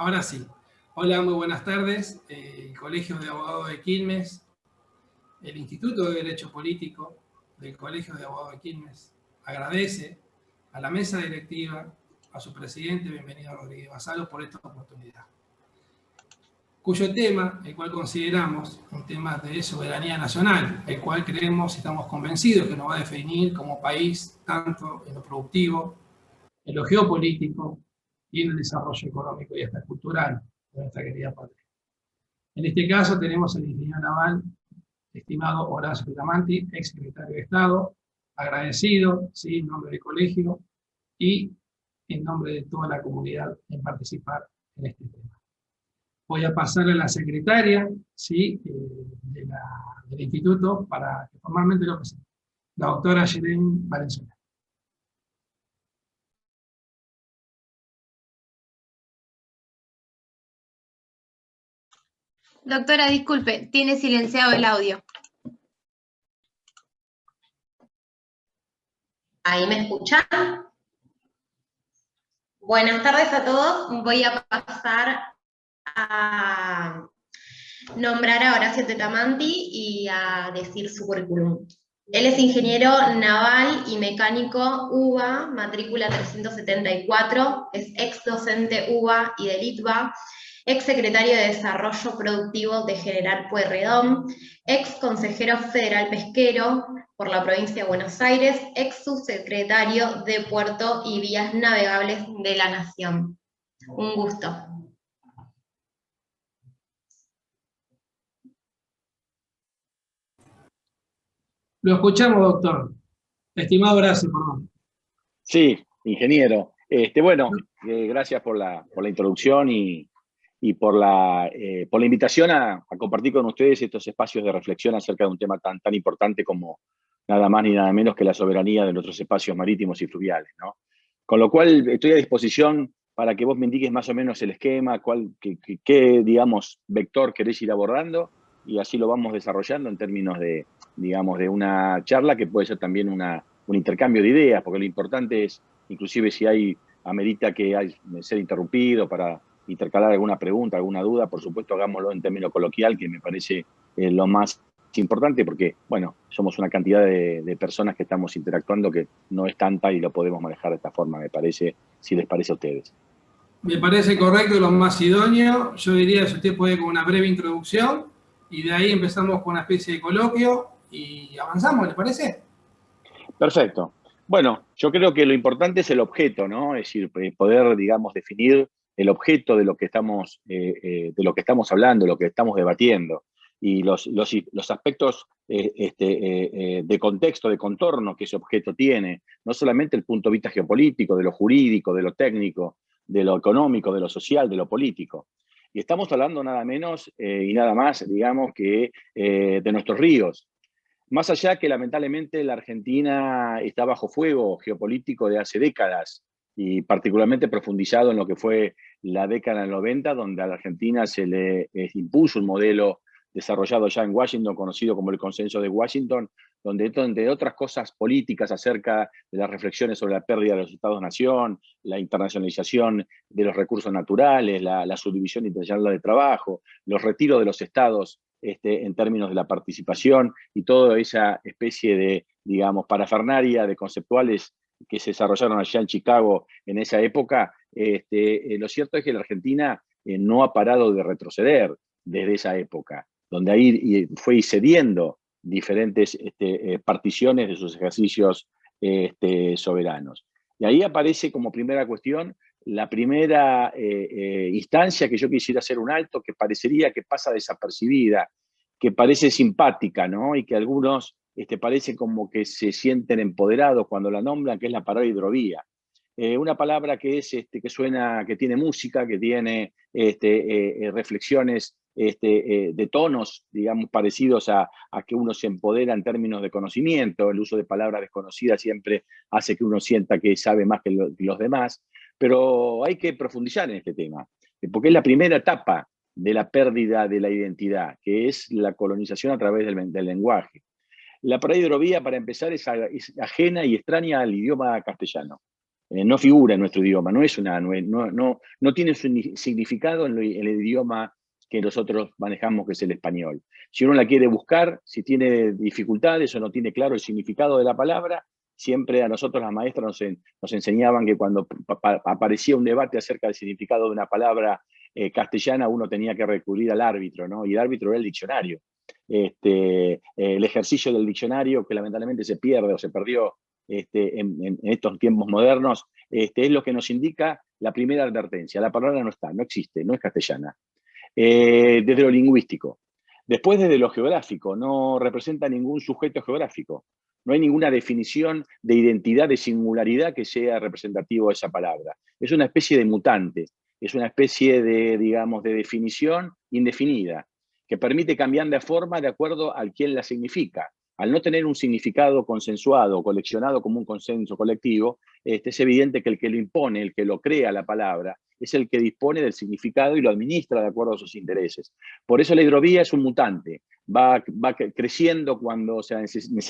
Ahora sí. Hola, muy buenas tardes. El Colegio de Abogados de Quilmes, el Instituto de Derecho Político del Colegio de Abogados de Quilmes agradece a la mesa directiva, a su presidente, bienvenido Rodríguez Basalo, por esta oportunidad, cuyo tema, el cual consideramos un tema de soberanía nacional, el cual creemos y estamos convencidos que nos va a definir como país tanto en lo productivo, en lo geopolítico y en el desarrollo económico y hasta cultural de nuestra querida patria. En este caso tenemos al ingeniero naval, estimado Horacio Pitamanti, ex secretario de Estado, agradecido, ¿sí?, en nombre del colegio y en nombre de toda la comunidad en participar en este tema. Voy a pasarle a la secretaria, ¿sí?, del instituto para que formalmente lo presente, la doctora Yelén Valenzuela. Doctora, disculpe, tiene silenciado el audio. ¿Ahí me escuchan? Buenas tardes a todos. Voy a pasar a nombrar a Horacio Pitamanti y a decir su currículum. Él es ingeniero naval y mecánico UBA, matrícula 374, es ex docente UBA y del ITBA, ex secretario de Desarrollo Productivo de General Pueyrredón, ex consejero federal pesquero por la provincia de Buenos Aires, ex subsecretario de Puerto y Vías Navegables de la Nación. Un gusto. Lo escuchamos, doctor. Estimado Horacio, perdón. Sí, ingeniero. Bueno, gracias por la introducción y por la invitación a compartir con ustedes estos espacios de reflexión acerca de un tema tan importante como nada más ni nada menos que la soberanía de nuestros espacios marítimos y fluviales, ¿no? Con lo cual estoy a disposición para que vos me indiques más o menos el esquema, qué, digamos, vector querés ir abordando, y así lo vamos desarrollando en términos de, digamos, de una charla que puede ser también un intercambio de ideas, porque lo importante es, inclusive si amerita que hay ser interrumpido para intercalar alguna pregunta, alguna duda, por supuesto hagámoslo en término coloquial, que me parece lo más importante, porque, bueno, somos una cantidad de personas que estamos interactuando que no es tanta y lo podemos manejar de esta forma, me parece, si les parece a ustedes. Me parece correcto y lo más idóneo. Yo diría, si usted puede, con una breve introducción, y de ahí empezamos con una especie de coloquio y avanzamos, ¿les parece? Perfecto. Bueno, yo creo que lo importante es el objeto, ¿no? Es decir, poder, digamos, definir el objeto de lo que estamos hablando, lo que estamos debatiendo, y los aspectos de contexto, de contorno que ese objeto tiene, no solamente el punto de vista geopolítico, de lo jurídico, de lo técnico, de lo económico, de lo social, de lo político. Y estamos hablando nada menos y nada más, digamos, que de nuestros ríos. Más allá que lamentablemente la Argentina está bajo fuego geopolítico de hace décadas, y particularmente profundizado en lo que fue la década del 90, donde a la Argentina se le impuso un modelo desarrollado ya en Washington, conocido como el Consenso de Washington, donde, entre otras cosas políticas acerca de las reflexiones sobre la pérdida de los Estados-nación, la internacionalización de los recursos naturales, la subdivisión internacional de trabajo, los retiros de los estados en términos de la participación y toda esa especie de, digamos, parafernalia de conceptuales que se desarrollaron allá en Chicago en esa época, lo cierto es que la Argentina no ha parado de retroceder desde esa época, donde ahí fue cediendo diferentes particiones de sus ejercicios soberanos. Y ahí aparece como primera cuestión la primera instancia que yo quisiera hacer un alto, que parecería que pasa desapercibida, que parece simpática, ¿no? Y que algunos parece como que se sienten empoderados cuando la nombran, que es la palabra hidrovía. Una palabra que es que suena, que tiene música, que tiene reflexiones de tonos, digamos, parecidos a que uno se empodera en términos de conocimiento. El uso de palabras desconocidas siempre hace que uno sienta que sabe más que los demás, pero hay que profundizar en este tema, porque es la primera etapa de la pérdida de la identidad, que es la colonización a través del lenguaje. La palabra hidrovía, para empezar, es ajena y extraña al idioma castellano. no figura en nuestro idioma, no tiene un significado en el idioma que nosotros manejamos, que es el español. Si uno la quiere buscar, si tiene dificultades o no tiene claro el significado de la palabra, siempre a nosotros las maestras nos enseñaban que cuando aparecía un debate acerca del significado de una palabra castellana, uno tenía que recurrir al árbitro, ¿no? Y el árbitro era el diccionario. El ejercicio del diccionario, que lamentablemente se pierde o se perdió en estos tiempos modernos, es lo que nos indica la primera advertencia. La palabra no está, no existe, no es castellana. Desde lo lingüístico. Después, desde lo geográfico, no representa ningún sujeto geográfico. No hay ninguna definición de identidad, de singularidad que sea representativo de esa palabra. Es una especie de mutante, es una especie de, digamos, de definición indefinida, que permite cambiar de forma de acuerdo al quien la significa. Al no tener un significado consensuado, coleccionado como un consenso colectivo, es evidente que el que lo impone, el que lo crea la palabra, es el que dispone del significado y lo administra de acuerdo a sus intereses. Por eso la hidrovía es un mutante, va creciendo cuando se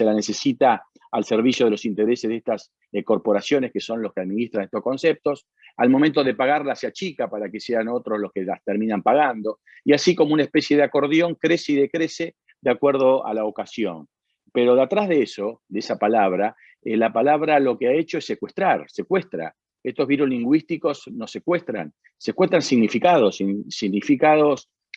la necesita al servicio de los intereses de estas corporaciones que son los que administran estos conceptos. Al momento de pagarla se achica para que sean otros los que las terminan pagando, y así como una especie de acordeón crece y decrece de acuerdo a la ocasión. Pero detrás de eso, de esa palabra, la palabra lo que ha hecho es secuestra. Estos virus lingüísticos nos secuestran significados,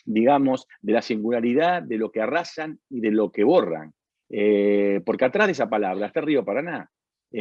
digamos, de la singularidad, de lo que arrasan y de lo que borran. Porque atrás de esa palabra está el río Paraná,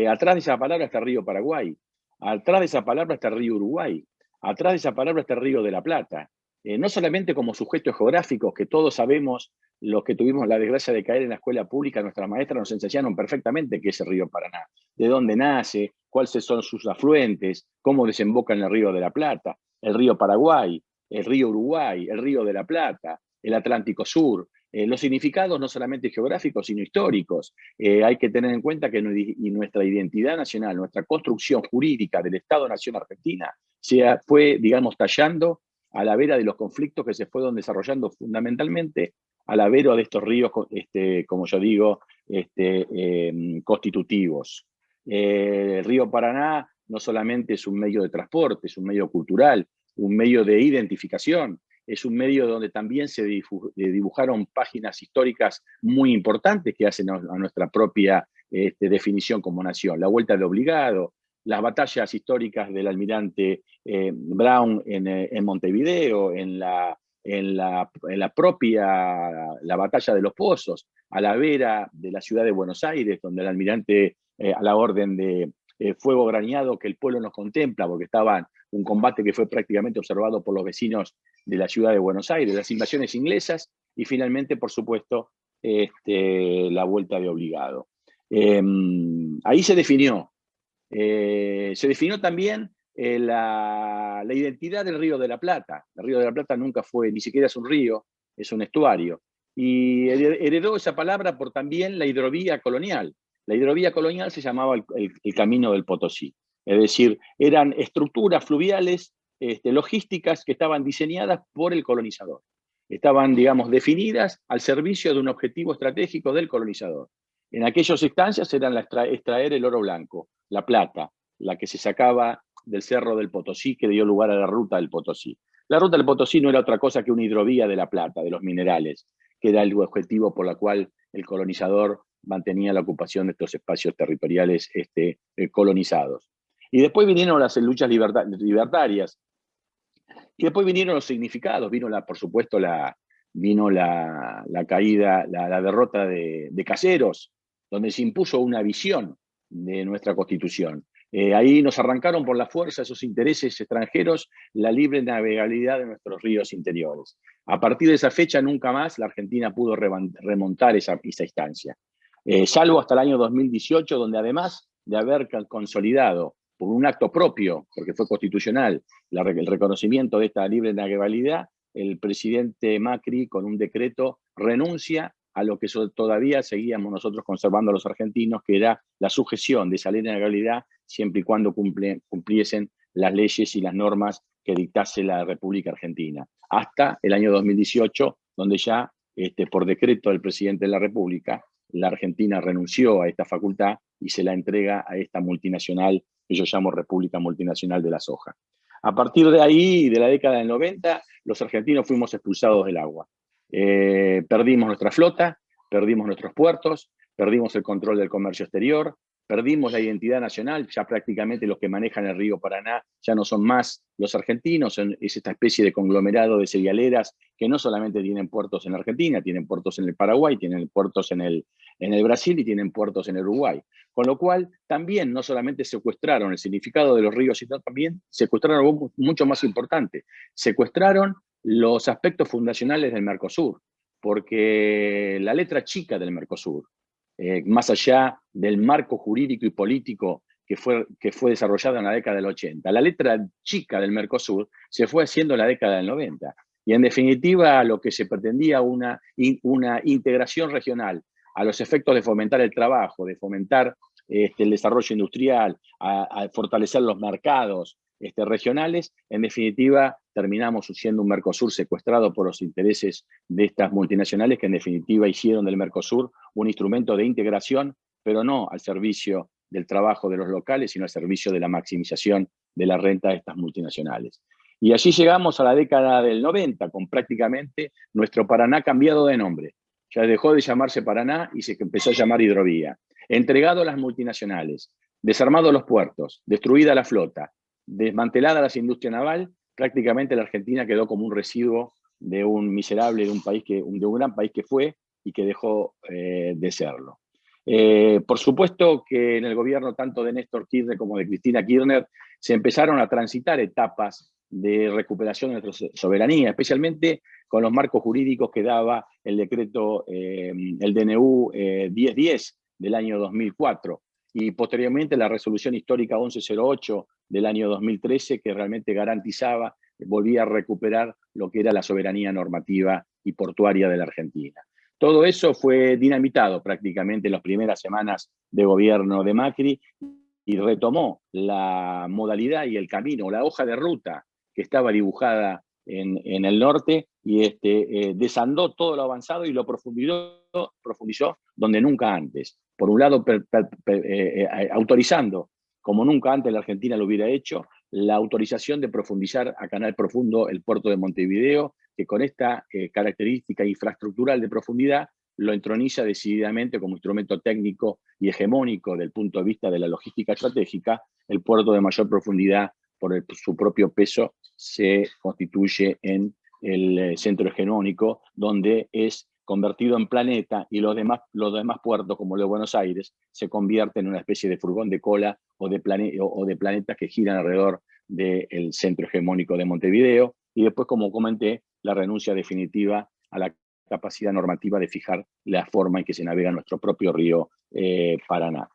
atrás de esa palabra está el río Paraguay, atrás de esa palabra está el río Uruguay, atrás de esa palabra está el río de la Plata. No solamente como sujetos geográficos, que todos sabemos, los que tuvimos la desgracia de caer en la escuela pública, nuestras maestras nos enseñaron perfectamente qué es el río Paraná, de dónde nace, cuáles son sus afluentes, cómo desemboca en el río de la Plata, el río Paraguay, el río Uruguay, el río de la Plata, el Atlántico Sur. Los significados no solamente geográficos, sino históricos. Hay que tener en cuenta que nuestra identidad nacional, nuestra construcción jurídica del Estado-Nación Argentina, fue, digamos, tallando a la vera de los conflictos que se fueron desarrollando fundamentalmente a la vera de estos ríos, como yo digo, constitutivos. El río Paraná no solamente es un medio de transporte, es un medio cultural, un medio de identificación, es un medio donde también se dibujaron páginas históricas muy importantes que hacen a nuestra propia definición como nación. La vuelta de Obligado, las batallas históricas del almirante Brown en Montevideo, en la batalla de los Pozos, a la vera de la ciudad de Buenos Aires, donde el almirante, a la orden de fuego graneado, que el pueblo nos contempla, porque estaba un combate que fue prácticamente observado por los vecinos de la ciudad de Buenos Aires, las invasiones inglesas, y finalmente, por supuesto, la vuelta de Obligado. Ahí se definió. Se definió también la identidad del Río de la Plata. El Río de la Plata nunca fue, ni siquiera es un río, es un estuario. Y heredó esa palabra por también la hidrovía colonial. La hidrovía colonial se llamaba el Camino del Potosí. Es decir, eran estructuras fluviales, logísticas, que estaban diseñadas por el colonizador. Estaban, digamos, definidas al servicio de un objetivo estratégico del colonizador. En aquellas instancias eran extraer el oro blanco, la plata, la que se sacaba del Cerro del Potosí, que dio lugar a la Ruta del Potosí. La Ruta del Potosí no era otra cosa que una hidrovía de la plata, de los minerales, que era el objetivo por el cual el colonizador mantenía la ocupación de estos espacios territoriales colonizados. Y después vinieron las luchas libertarias, y después vinieron los significados, por supuesto, vino la caída, la derrota de Caseros, donde se impuso una visión de nuestra Constitución. Ahí nos arrancaron por la fuerza esos intereses extranjeros la libre navegabilidad de nuestros ríos interiores. A partir de esa fecha nunca más la Argentina pudo remontar esa instancia. Salvo hasta el año 2018, donde además de haber consolidado por un acto propio, porque fue constitucional, el reconocimiento de esta libre navegabilidad, el presidente Macri, con un decreto, renuncia a lo que todavía seguíamos nosotros conservando los argentinos, que era la sujeción de esa libre navegabilidad siempre y cuando cumpliesen las leyes y las normas que dictase la República Argentina. Hasta el año 2018, donde ya por decreto del presidente de la República, la Argentina renunció a esta facultad y se la entrega a esta multinacional que yo llamo República Multinacional de la Soja. A partir de ahí, de la década del 90, los argentinos fuimos expulsados del agua. Perdimos nuestra flota, perdimos nuestros puertos, perdimos el control del comercio exterior, perdimos la identidad nacional, ya prácticamente los que manejan el río Paraná ya no son más los argentinos, es esta especie de conglomerado de cerealeras que no solamente tienen puertos en Argentina, tienen puertos en el Paraguay, tienen puertos en el Brasil y tienen puertos en el Uruguay. Con lo cual, también no solamente secuestraron el significado de los ríos, sino también secuestraron algo mucho más importante, secuestraron los aspectos fundacionales del Mercosur, porque la letra chica del Mercosur, más allá del marco jurídico y político que fue desarrollado en la década del 80. La letra chica del Mercosur se fue haciendo en la década del 90. Y en definitiva, lo que se pretendía una integración regional a los efectos de fomentar el trabajo, de fomentar el desarrollo industrial, a fortalecer los mercados regionales, en definitiva terminamos siendo un Mercosur secuestrado por los intereses de estas multinacionales que en definitiva hicieron del Mercosur un instrumento de integración, pero no al servicio del trabajo de los locales, sino al servicio de la maximización de la renta de estas multinacionales. Y allí llegamos a la década del 90, con prácticamente nuestro Paraná cambiado de nombre. Ya dejó de llamarse Paraná y se empezó a llamar Hidrovía. Entregado a las multinacionales, desarmado los puertos, destruida la flota, desmantelada la industria naval, prácticamente la Argentina quedó como un residuo de un miserable, de un gran país que fue y que dejó de serlo. Por supuesto que en el gobierno tanto de Néstor Kirchner como de Cristina Kirchner se empezaron a transitar etapas de recuperación de nuestra soberanía, especialmente con los marcos jurídicos que daba el decreto, el DNU 1010 del año 2004, y posteriormente la resolución histórica 1108 del año 2013, que realmente garantizaba, volvía a recuperar lo que era la soberanía normativa y portuaria de la Argentina. Todo eso fue dinamitado prácticamente en las primeras semanas de gobierno de Macri y retomó la modalidad y el camino, la hoja de ruta que estaba dibujada en el norte y desandó todo lo avanzado y lo profundizó donde nunca antes. Por un lado, autorizando, como nunca antes la Argentina lo hubiera hecho, la autorización de profundizar a canal profundo el puerto de Montevideo, que con esta característica infraestructural de profundidad lo entroniza decididamente como instrumento técnico y hegemónico del punto de vista de la logística estratégica. El puerto de mayor profundidad, por su propio peso, se constituye en el centro hegemónico, donde es convertido en planeta y los demás puertos, como el de Buenos Aires, se convierten en una especie de furgón de cola o de planetas que giran alrededor del centro hegemónico de Montevideo. Y después, como comenté, la renuncia definitiva a la capacidad normativa de fijar la forma en que se navega nuestro propio río Paraná.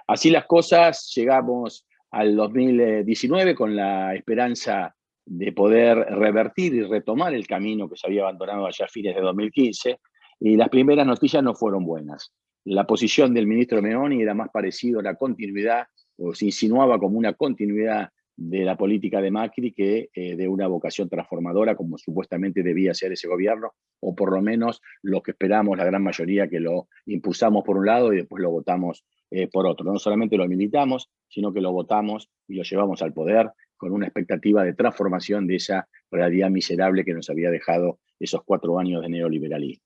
Así las cosas, llegamos al 2019 con la esperanza de poder revertir y retomar el camino que se había abandonado allá a fines de 2015, y las primeras noticias no fueron buenas. La posición del ministro Meoni era más parecido a la continuidad, o se insinuaba como una continuidad de la política de Macri que de una vocación transformadora, como supuestamente debía ser ese gobierno, o por lo menos lo que esperamos la gran mayoría, que lo impulsamos por un lado y después lo votamos por otro. No solamente lo militamos, sino que lo votamos y lo llevamos al poder con una expectativa de transformación de esa realidad miserable que nos había dejado esos 4 años de neoliberalismo.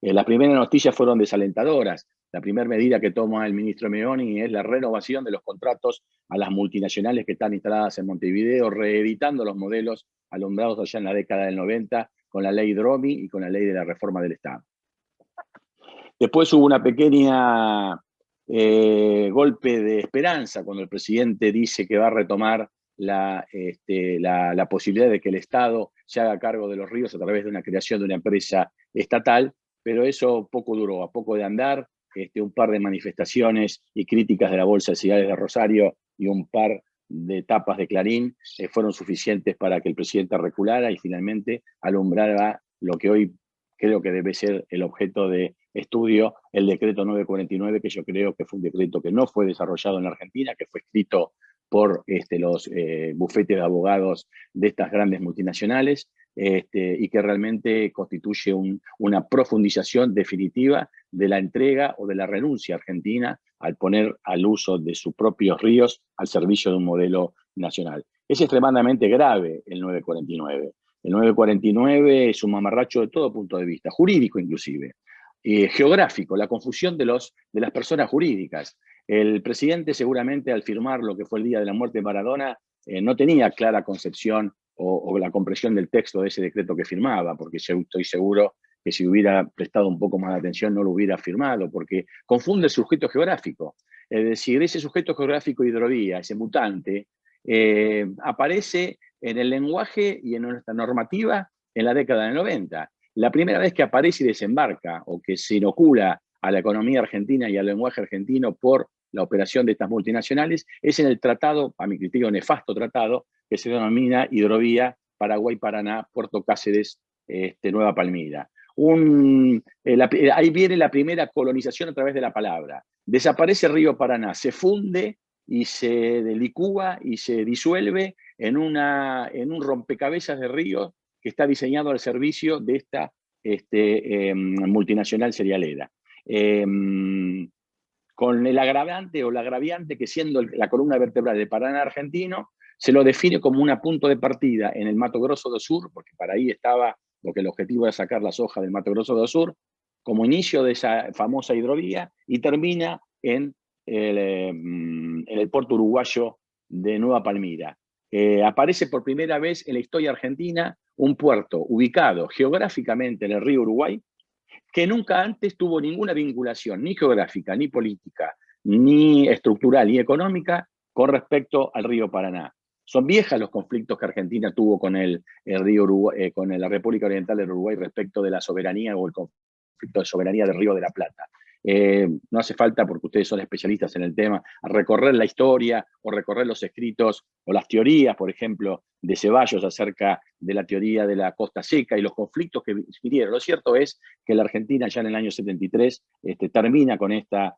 Las primeras noticias fueron desalentadoras. La primera medida que toma el ministro Meoni es la renovación de los contratos a las multinacionales que están instaladas en Montevideo, reeditando los modelos alumbrados allá en la década del 90 con la ley Dromi y con la ley de la reforma del Estado. Después hubo una pequeña golpe de esperanza cuando el presidente dice que va a retomar la posibilidad de que el Estado se haga cargo de los ríos a través de una creación de una empresa estatal, pero eso poco duró, a poco de andar, un par de manifestaciones y críticas de la Bolsa de Cereales de Rosario y un par de tapas de Clarín fueron suficientes para que el presidente reculara y finalmente alumbrara lo que hoy creo que debe ser el objeto de estudio, el decreto 949, que yo creo que fue un decreto que no fue desarrollado en la Argentina, que fue escrito por los bufetes de abogados de estas grandes multinacionales, y que realmente constituye una profundización definitiva de la entrega o de la renuncia argentina al poner al uso de sus propios ríos al servicio de un modelo nacional. Es extremadamente grave el 949. El 949 es un mamarracho de todo punto de vista, jurídico inclusive, geográfico, la confusión de las personas jurídicas. El presidente seguramente al firmar lo que fue el día de la muerte de Maradona no tenía clara concepción o la comprensión del texto de ese decreto que firmaba, porque yo estoy seguro que si hubiera prestado un poco más de atención no lo hubiera firmado, porque confunde el sujeto geográfico. Es decir, ese sujeto geográfico hidrovía, ese mutante, aparece en el lenguaje y en nuestra normativa en la década del 90. La primera vez que aparece y desembarca o que se inocula a la economía argentina y al lenguaje argentino por la operación de estas multinacionales es en el tratado, a mi criterio nefasto tratado, que se denomina Hidrovía Paraguay-Paraná, Puerto Cáceres, Nueva Palmira. Ahí viene la primera colonización a través de la palabra. Desaparece el río Paraná, se funde y se licúa y se disuelve en un rompecabezas de ríos que está diseñado al servicio de esta multinacional cerealera. Con el agravante o la agraviante que siendo la columna vertebral del Paraná argentino, se lo define como un punto de partida en el Mato Grosso do Sur, porque para ahí estaba lo que el objetivo era sacar las hojas del Mato Grosso do Sur, como inicio de esa famosa hidrovía, y termina en el puerto uruguayo de Nueva Palmira. Aparece por primera vez en la historia argentina un puerto ubicado geográficamente en el río Uruguay, que nunca antes tuvo ninguna vinculación, ni geográfica, ni política, ni estructural, ni económica, con respecto al río Paraná. Son viejas los conflictos que Argentina tuvo con el río Uruguay, con la República Oriental del Uruguay respecto de la soberanía o el conflicto de soberanía del Río de la Plata. No hace falta, porque ustedes son especialistas en el tema, a recorrer la historia o recorrer los escritos o las teorías, por ejemplo, de Ceballos acerca de la teoría de la costa seca y los conflictos que vinieron. Lo cierto es que la Argentina ya en el año 73 termina con esta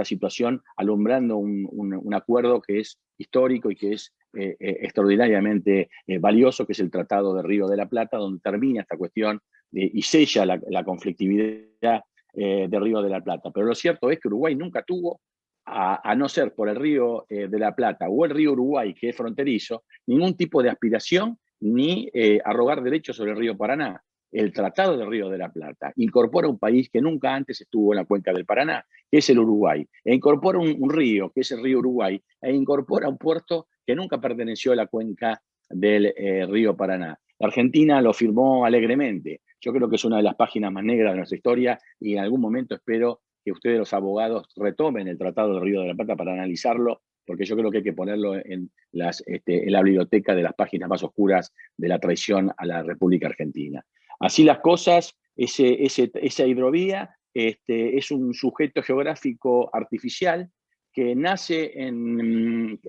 situación, alumbrando un acuerdo que es histórico y que es extraordinariamente valioso, que es el Tratado de Río de la Plata, donde termina esta cuestión y sella la conflictividad de Río de la Plata. Pero lo cierto es que Uruguay nunca tuvo, a no ser por el Río de la Plata o el río Uruguay, que es fronterizo, ningún tipo de aspiración ni arrogar derechos sobre el río Paraná. El Tratado del Río de la Plata incorpora un país que nunca antes estuvo en la cuenca del Paraná, que es el Uruguay, e incorpora un río, que es el río Uruguay, e incorpora un puerto que nunca perteneció a la cuenca del río Paraná. La Argentina lo firmó alegremente. Yo creo que es una de las páginas más negras de nuestra historia y en algún momento espero que ustedes, los abogados, retomen el Tratado del Río de la Plata para analizarlo, porque yo creo que hay que ponerlo en la biblioteca de las páginas más oscuras de la traición a la República Argentina. Así las cosas, esa hidrovía es un sujeto geográfico artificial que nace en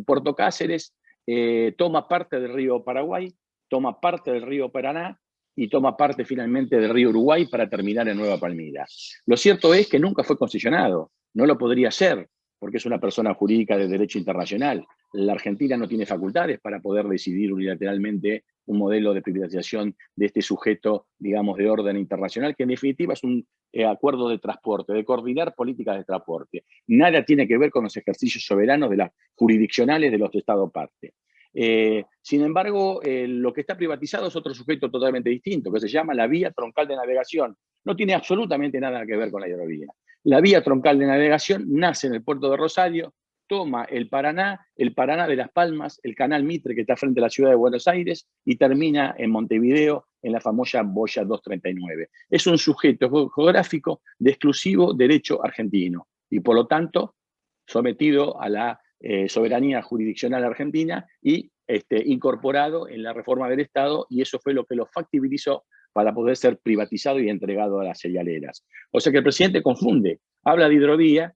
Puerto Cáceres, toma parte del río Paraguay, toma parte del río Paraná y toma parte finalmente del río Uruguay para terminar en Nueva Palmira. Lo cierto es que nunca fue concesionado, no lo podría ser, porque es una persona jurídica de derecho internacional. La Argentina no tiene facultades para poder decidir unilateralmente un modelo de privatización de este sujeto, digamos, de orden internacional, que en definitiva es un acuerdo de transporte, de coordinar políticas de transporte. Nada tiene que ver con los ejercicios soberanos de las jurisdiccionales de los Estados parte. Sin embargo, lo que está privatizado es otro sujeto totalmente distinto, que se llama la vía troncal de navegación. No tiene absolutamente nada que ver con la hidrovía. La vía troncal de navegación nace en el puerto de Rosario, toma el Paraná de Las Palmas, el canal Mitre que está frente a la ciudad de Buenos Aires y termina en Montevideo en la famosa boya 239. Es un sujeto geográfico de exclusivo derecho argentino y por lo tanto sometido a la soberanía jurisdiccional argentina y incorporado en la reforma del Estado, y eso fue lo que lo factibilizó para poder ser privatizado y entregado a las cerealeras. O sea que el presidente confunde, habla de hidrovía,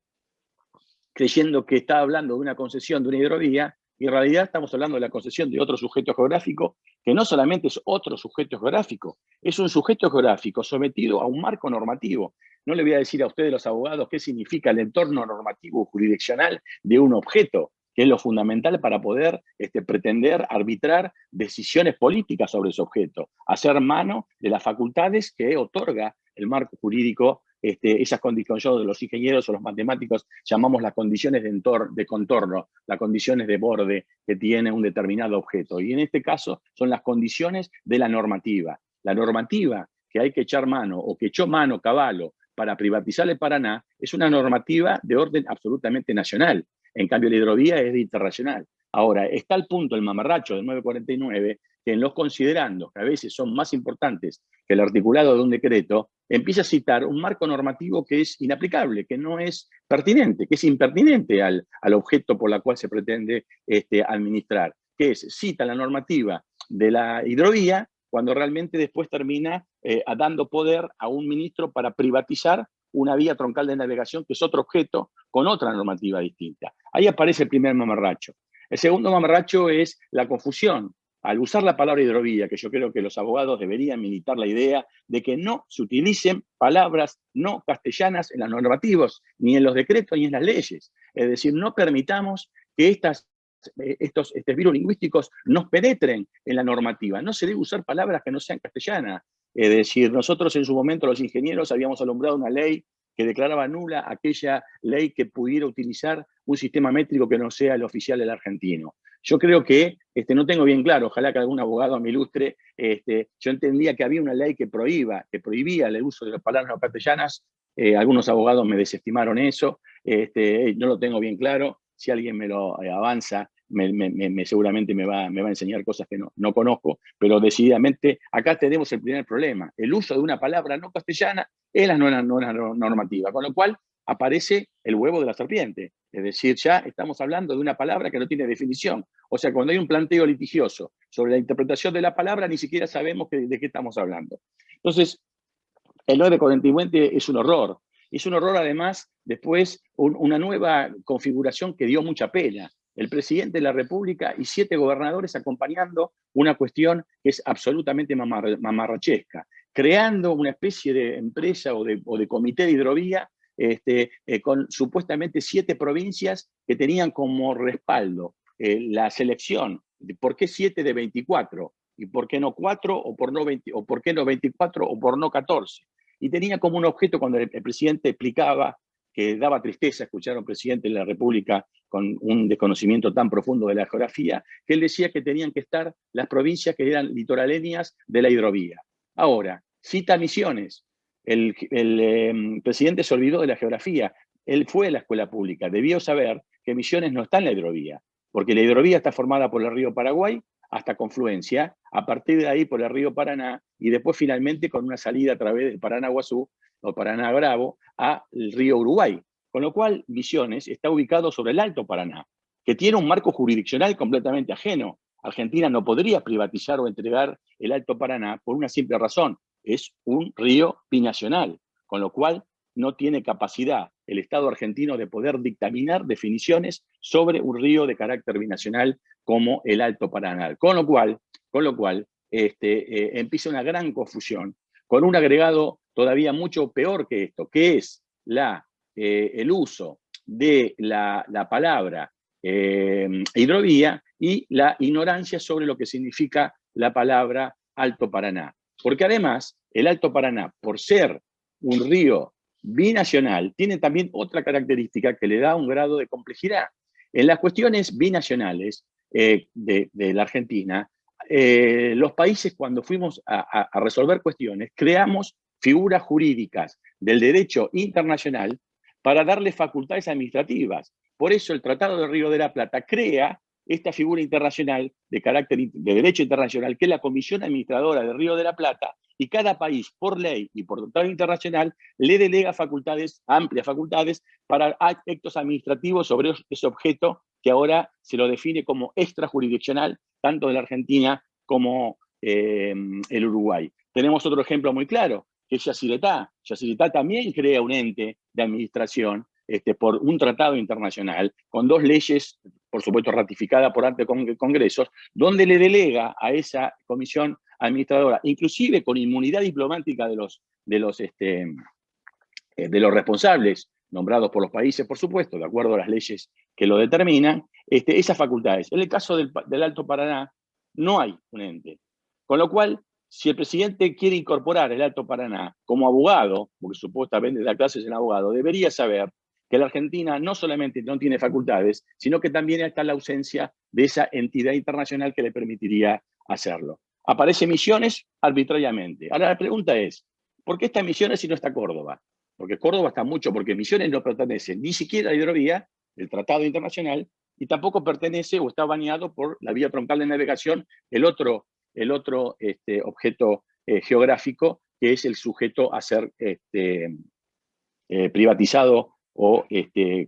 creyendo que está hablando de una concesión de una hidrovía, y en realidad estamos hablando de la concesión de otro sujeto geográfico, que no solamente es otro sujeto geográfico, es un sujeto geográfico sometido a un marco normativo. No le voy a decir a ustedes, los abogados, qué significa el entorno normativo jurisdiccional de un objeto, que es lo fundamental para poder pretender arbitrar decisiones políticas sobre ese objeto, hacer mano de las facultades que otorga el marco jurídico esas condiciones, yo, los ingenieros o los matemáticos llamamos las condiciones de contorno, las condiciones de borde que tiene un determinado objeto. Y en este caso son las condiciones de la normativa. La normativa que hay que echar mano o que echó mano Cavallo para privatizar el Paraná es una normativa de orden absolutamente nacional. En cambio, la hidrovía es de internacional. Ahora, está al punto el mamarracho del 949 que en los considerandos, que a veces son más importantes que el articulado de un decreto, empieza a citar un marco normativo que es inaplicable, que no es pertinente, que es impertinente al objeto por la cual se pretende administrar, que es, cita la normativa de la hidrovía, cuando realmente después termina dando poder a un ministro para privatizar una vía troncal de navegación, que es otro objeto, con otra normativa distinta. Ahí aparece el primer mamarracho. El segundo mamarracho es la confusión. Al usar la palabra hidrovía, que yo creo que los abogados deberían militar la idea de que no se utilicen palabras no castellanas en las normativas, ni en los decretos, ni en las leyes. Es decir, no permitamos que estos virus lingüísticos nos penetren en la normativa. No se debe usar palabras que no sean castellanas. Es decir, nosotros en su momento, los ingenieros, habíamos alumbrado una ley que declaraba nula aquella ley que pudiera utilizar un sistema métrico que no sea el oficial del argentino. Yo creo que, no tengo bien claro, ojalá que algún abogado me ilustre, yo entendía que había una ley que prohibía el uso de las palabras no castellanas. Algunos abogados me desestimaron eso, no lo tengo bien claro. Si alguien me lo avanza, seguramente me va a enseñar cosas que no conozco, pero decididamente acá tenemos el primer problema. El uso de una palabra no castellana es la normativa, con lo cual aparece el huevo de la serpiente. Es decir, ya estamos hablando de una palabra que no tiene definición. O sea, cuando hay un planteo litigioso sobre la interpretación de la palabra, ni siquiera sabemos de qué estamos hablando. Entonces, el 949 es un horror. Es un horror, además, después, una nueva configuración que dio mucha pena. El presidente de la República y 7 gobernadores acompañando una cuestión que es absolutamente mamarrachesca, creando una especie de empresa o de comité de hidrovía con supuestamente 7 provincias que tenían como respaldo la selección. ¿Por qué 7 de 24? ¿Y por qué no 4? ¿O por qué no 24? ¿O por no 14? Y tenía como un objeto, cuando el presidente explicaba, que daba tristeza escuchar a un presidente de la República con un desconocimiento tan profundo de la geografía, que él decía que tenían que estar las provincias que eran litoraleñas de la hidrovía. Ahora, cita Misiones. El presidente se olvidó de la geografía. Él fue a la escuela pública, debió saber que Misiones no está en la hidrovía, porque la hidrovía está formada por el río Paraguay hasta Confluencia, a partir de ahí por el río Paraná, y después finalmente con una salida a través del Paraná-Guazú o Paraná Bravo al río Uruguay. Con lo cual, Misiones está ubicado sobre el Alto Paraná, que tiene un marco jurisdiccional completamente ajeno. Argentina no podría privatizar o entregar el Alto Paraná por una simple razón: es un río binacional, con lo cual no tiene capacidad el Estado argentino de poder dictaminar definiciones sobre un río de carácter binacional como el Alto Paraná. Con lo cual empieza una gran confusión, con un agregado todavía mucho peor que esto, que es el uso de la palabra hidrovía y la ignorancia sobre lo que significa la palabra Alto Paraná. Porque además, el Alto Paraná, por ser un río binacional, tiene también otra característica que le da un grado de complejidad. En las cuestiones binacionales de la Argentina, los países, cuando fuimos a resolver cuestiones, creamos figuras jurídicas del derecho internacional para darle facultades administrativas. Por eso el Tratado del Río de la Plata crea esta figura internacional de carácter de derecho internacional, que es la Comisión Administradora del Río de la Plata, y cada país, por ley y por tratado internacional, le delega facultades, amplias facultades, para actos administrativos sobre ese objeto que ahora se lo define como extrajurisdiccional, tanto de la Argentina como el Uruguay. Tenemos otro ejemplo muy claro, que es Yacyretá. Yacyretá también crea un ente de administración por un tratado internacional, con 2 leyes, por supuesto ratificadas por ante congresos, donde le delega a esa comisión administradora, inclusive con inmunidad diplomática de los responsables, nombrados por los países, por supuesto, de acuerdo a las leyes que lo determinan, esas facultades. En el caso del Alto Paraná, no hay un ente. Con lo cual, si el presidente quiere incorporar el Alto Paraná como abogado, porque supuestamente da clases en abogado, debería saber que la Argentina no solamente no tiene facultades, sino que también está la ausencia de esa entidad internacional que le permitiría hacerlo. Aparece Misiones arbitrariamente. Ahora la pregunta es, ¿por qué está Misiones si no está Córdoba? Porque Córdoba está mucho, porque Misiones no pertenece ni siquiera a la hidrovía, el tratado internacional, y tampoco pertenece o está bañado por la vía troncal de navegación, el otro objeto geográfico, que es el sujeto a ser privatizado o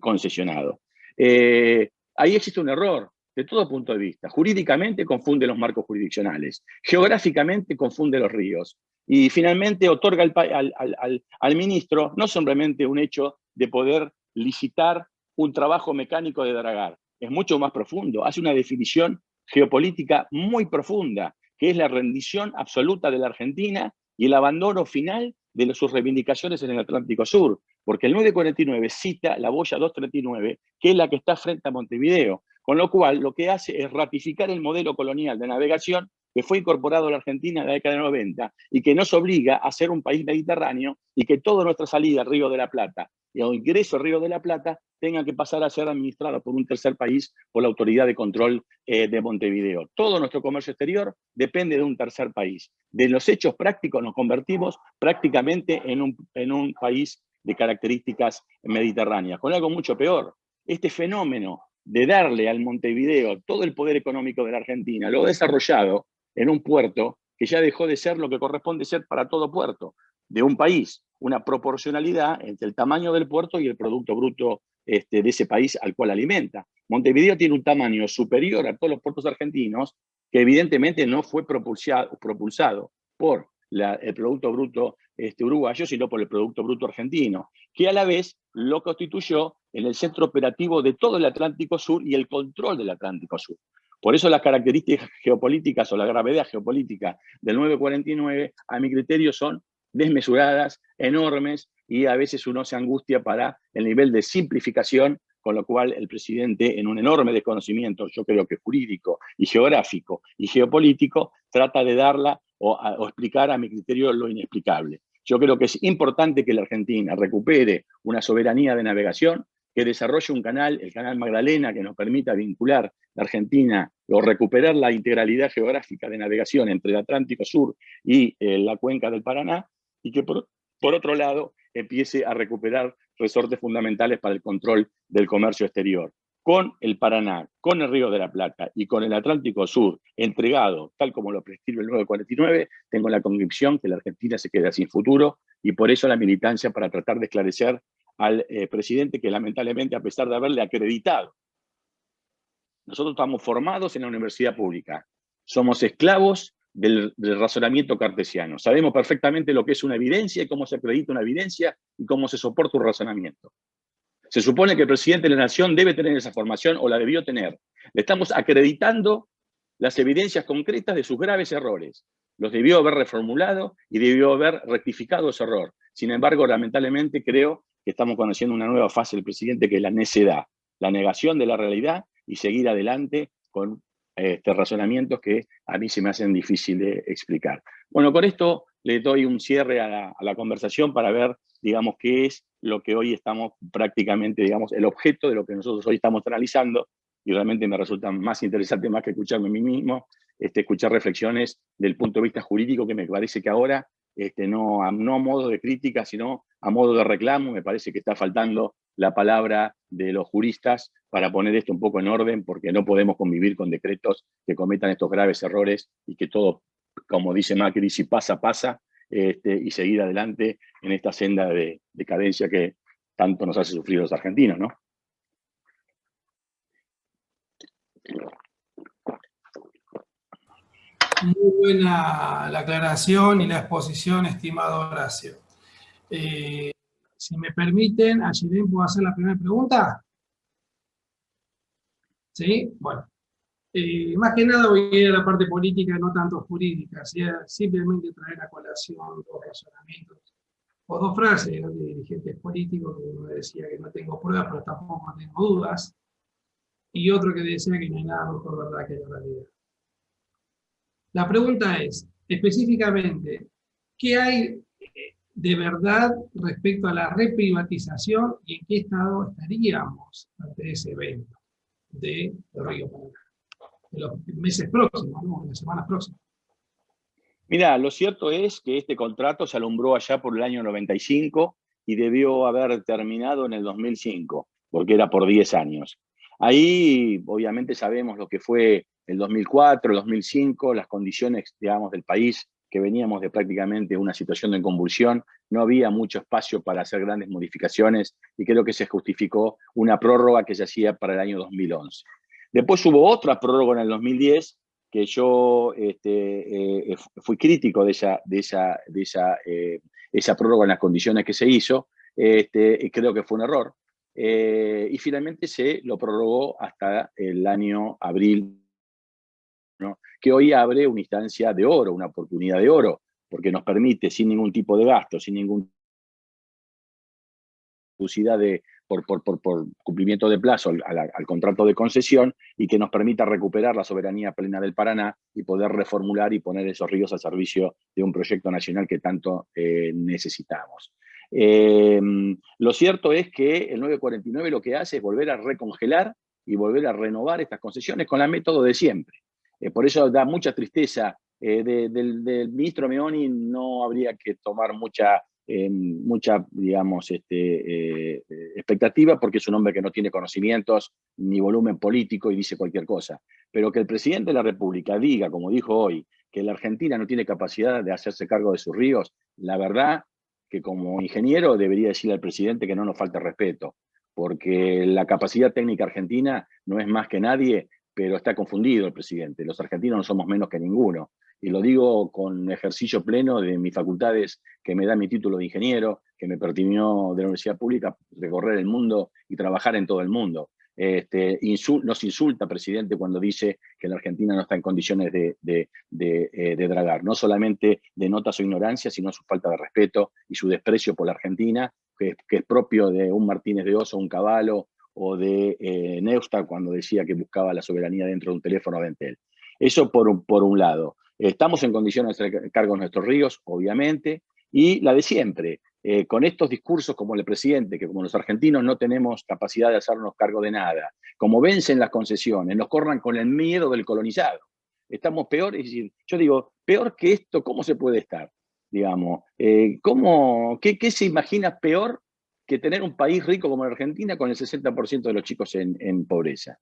concesionado. Ahí existe un error de todo punto de vista. Jurídicamente confunde los marcos jurisdiccionales, geográficamente confunde los ríos, y finalmente otorga al ministro no simplemente un hecho de poder licitar un trabajo mecánico de dragar, es mucho más profundo, hace una definición geopolítica muy profunda, que es la rendición absoluta de la Argentina y el abandono final de sus reivindicaciones en el Atlántico Sur, porque el 949 cita la boya 239, que es la que está frente a Montevideo, con lo cual lo que hace es ratificar el modelo colonial de navegación que fue incorporado a la Argentina en la década de 90 y que nos obliga a ser un país mediterráneo y que toda nuestra salida al Río de la Plata y el ingreso al Río de la Plata tengan que pasar a ser administrados por un tercer país, por la autoridad de control de Montevideo. Todo nuestro comercio exterior depende de un tercer país. De los hechos prácticos nos convertimos prácticamente en un país de características mediterráneas, con algo mucho peor. Este fenómeno de darle al Montevideo todo el poder económico de la Argentina, lo ha desarrollado en un puerto que ya dejó de ser lo que corresponde ser para todo puerto de un país, una proporcionalidad entre el tamaño del puerto y el Producto Bruto de ese país al cual alimenta. Montevideo tiene un tamaño superior a todos los puertos argentinos, que evidentemente no fue propulsado por el Producto Bruto uruguayo, sino por el Producto Bruto argentino, que a la vez lo constituyó en el centro operativo de todo el Atlántico Sur y el control del Atlántico Sur. Por eso las características geopolíticas o la gravedad geopolítica del 949, a mi criterio, son desmesuradas, enormes, y a veces uno se angustia para el nivel de simplificación, con lo cual el presidente, en un enorme desconocimiento, yo creo que jurídico y geográfico y geopolítico, trata de darla o explicar, a mi criterio, lo inexplicable. Yo creo que es importante que la Argentina recupere una soberanía de navegación, que desarrolle un canal, el canal Magdalena, que nos permita vincular la Argentina o recuperar la integralidad geográfica de navegación entre el Atlántico Sur y la cuenca del Paraná, y que por otro lado empiece a recuperar resortes fundamentales para el control del comercio exterior. Con el Paraná, con el Río de la Plata y con el Atlántico Sur entregado, tal como lo prescribe el 949, tengo la convicción que la Argentina se queda sin futuro, y por eso la militancia para tratar de esclarecer al presidente, que lamentablemente, a pesar de haberle acreditado, nosotros estamos formados en la universidad pública, somos esclavos del razonamiento cartesiano, sabemos perfectamente lo que es una evidencia y cómo se acredita una evidencia y cómo se soporta un razonamiento. Se supone que el presidente de la Nación debe tener esa formación, o la debió tener. Le estamos acreditando las evidencias concretas de sus graves errores. Los debió haber reformulado y debió haber rectificado ese error. Sin embargo, lamentablemente, creo que estamos conociendo una nueva fase del presidente, que es la necedad, la negación de la realidad y seguir adelante con razonamientos que a mí se me hacen difícil de explicar. Bueno, con esto le doy un cierre a la conversación para ver, digamos, qué es lo que hoy estamos prácticamente, digamos, el objeto de lo que nosotros hoy estamos analizando, y realmente me resulta más interesante, más que escucharme a mí mismo, escuchar reflexiones del punto de vista jurídico, que me parece que ahora, no a modo de crítica, sino a modo de reclamo, me parece que está faltando la palabra de los juristas para poner esto un poco en orden, porque no podemos convivir con decretos que cometan estos graves errores y que todo, como dice Macri, si pasa, pasa, y seguir adelante en esta senda de decadencia que tanto nos hace sufrir los argentinos, ¿no? Muy buena la aclaración y la exposición, estimado Horacio. Si me permiten, Ayelen, ¿puedo hacer la primera pregunta? ¿Sí? Bueno. Más que nada voy a ir a la parte política, no tanto jurídica, simplemente traer a colación dos razonamientos o dos frases, ¿no?, de dirigentes políticos, que uno decía que no tengo pruebas, pero tampoco tengo dudas, y otro que decía que no hay nada mejor verdad que la realidad. La pregunta es, específicamente, ¿qué hay de verdad respecto a la reprivatización y en qué estado estaríamos ante ese evento de Río Paraná? En los meses próximos, ¿no? En las semanas próximas. Mirá, lo cierto es que este contrato se alumbró allá por el año 95 y debió haber terminado en el 2005, porque era por 10 años. Ahí, obviamente, sabemos lo que fue el 2004, el 2005, las condiciones, digamos, del país, que veníamos de prácticamente una situación de convulsión, no había mucho espacio para hacer grandes modificaciones y creo que se justificó una prórroga que se hacía para el año 2011. Después hubo otra prórroga en el 2010, que yo fui crítico de esa prórroga en las condiciones que se hizo, y creo que fue un error. Y finalmente se lo prorrogó hasta el año abril, ¿no? Que hoy abre una instancia de oro, una oportunidad de oro, porque nos permite, sin ningún tipo de gasto, sin ningún por cumplimiento de plazo al contrato de concesión, y que nos permita recuperar la soberanía plena del Paraná y poder reformular y poner esos ríos al servicio de un proyecto nacional que tanto necesitamos. Lo cierto es que el 949 lo que hace es volver a recongelar y volver a renovar estas concesiones con el método de siempre. Por eso da mucha tristeza. Del ministro Meoni no habría que tomar mucha, digamos, expectativa, porque es un hombre que no tiene conocimientos ni volumen político y dice cualquier cosa. Pero que el presidente de la República diga, como dijo hoy, que la Argentina no tiene capacidad de hacerse cargo de sus ríos, la verdad que como ingeniero debería decirle al presidente que no nos falte respeto, porque la capacidad técnica argentina no es más que nadie, pero está confundido el presidente. Los argentinos no somos menos que ninguno. Y lo digo con ejercicio pleno de mis facultades que me da mi título de ingeniero, que me permitió de la universidad pública recorrer el mundo y trabajar en todo el mundo. Nos insulta, presidente, cuando dice que la Argentina no está en condiciones de dragar. No solamente denota su ignorancia, sino su falta de respeto y su desprecio por la Argentina, que es propio de un Martínez de Oso, un Cavallo, o de Neustadt cuando decía que buscaba la soberanía dentro de un teléfono de Entel. Eso por un lado. Estamos en condiciones de hacer cargo de nuestros ríos, obviamente, y la de siempre, con estos discursos como el presidente, que como los argentinos no tenemos capacidad de hacernos cargo de nada, como vencen las concesiones, nos corran con el miedo del colonizado. Estamos peor, es decir, yo digo, peor que esto, ¿cómo se puede estar? Digamos, ¿qué se imagina peor que tener un país rico como la Argentina con el 60% de los chicos en pobreza?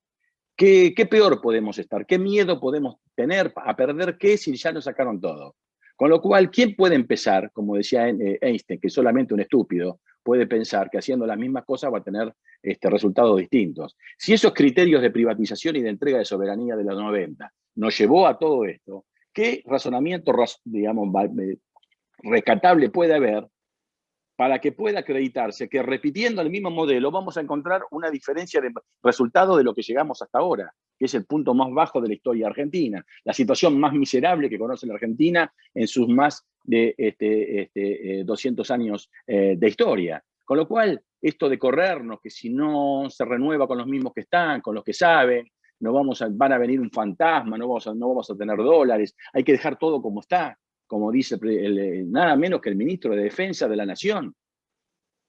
¿Qué peor podemos estar? ¿Qué miedo podemos tener a perder qué si ya nos sacaron todo? Con lo cual, ¿quién puede empezar? Como decía Einstein, que solamente un estúpido puede pensar que haciendo las mismas cosas va a tener resultados distintos. Si esos criterios de privatización y de entrega de soberanía de los 90 nos llevó a todo esto, ¿qué razonamiento, digamos, rescatable puede haber para que pueda acreditarse que repitiendo el mismo modelo vamos a encontrar una diferencia de resultado de lo que llegamos hasta ahora, que es el punto más bajo de la historia argentina, la situación más miserable que conoce la Argentina en sus más de 200 años de historia? Con lo cual, esto de corrernos, que si no se renueva con los mismos que están, con los que saben, van a venir un fantasma, no vamos a tener dólares, hay que dejar todo como está, como dice nada menos que el ministro de Defensa de la Nación,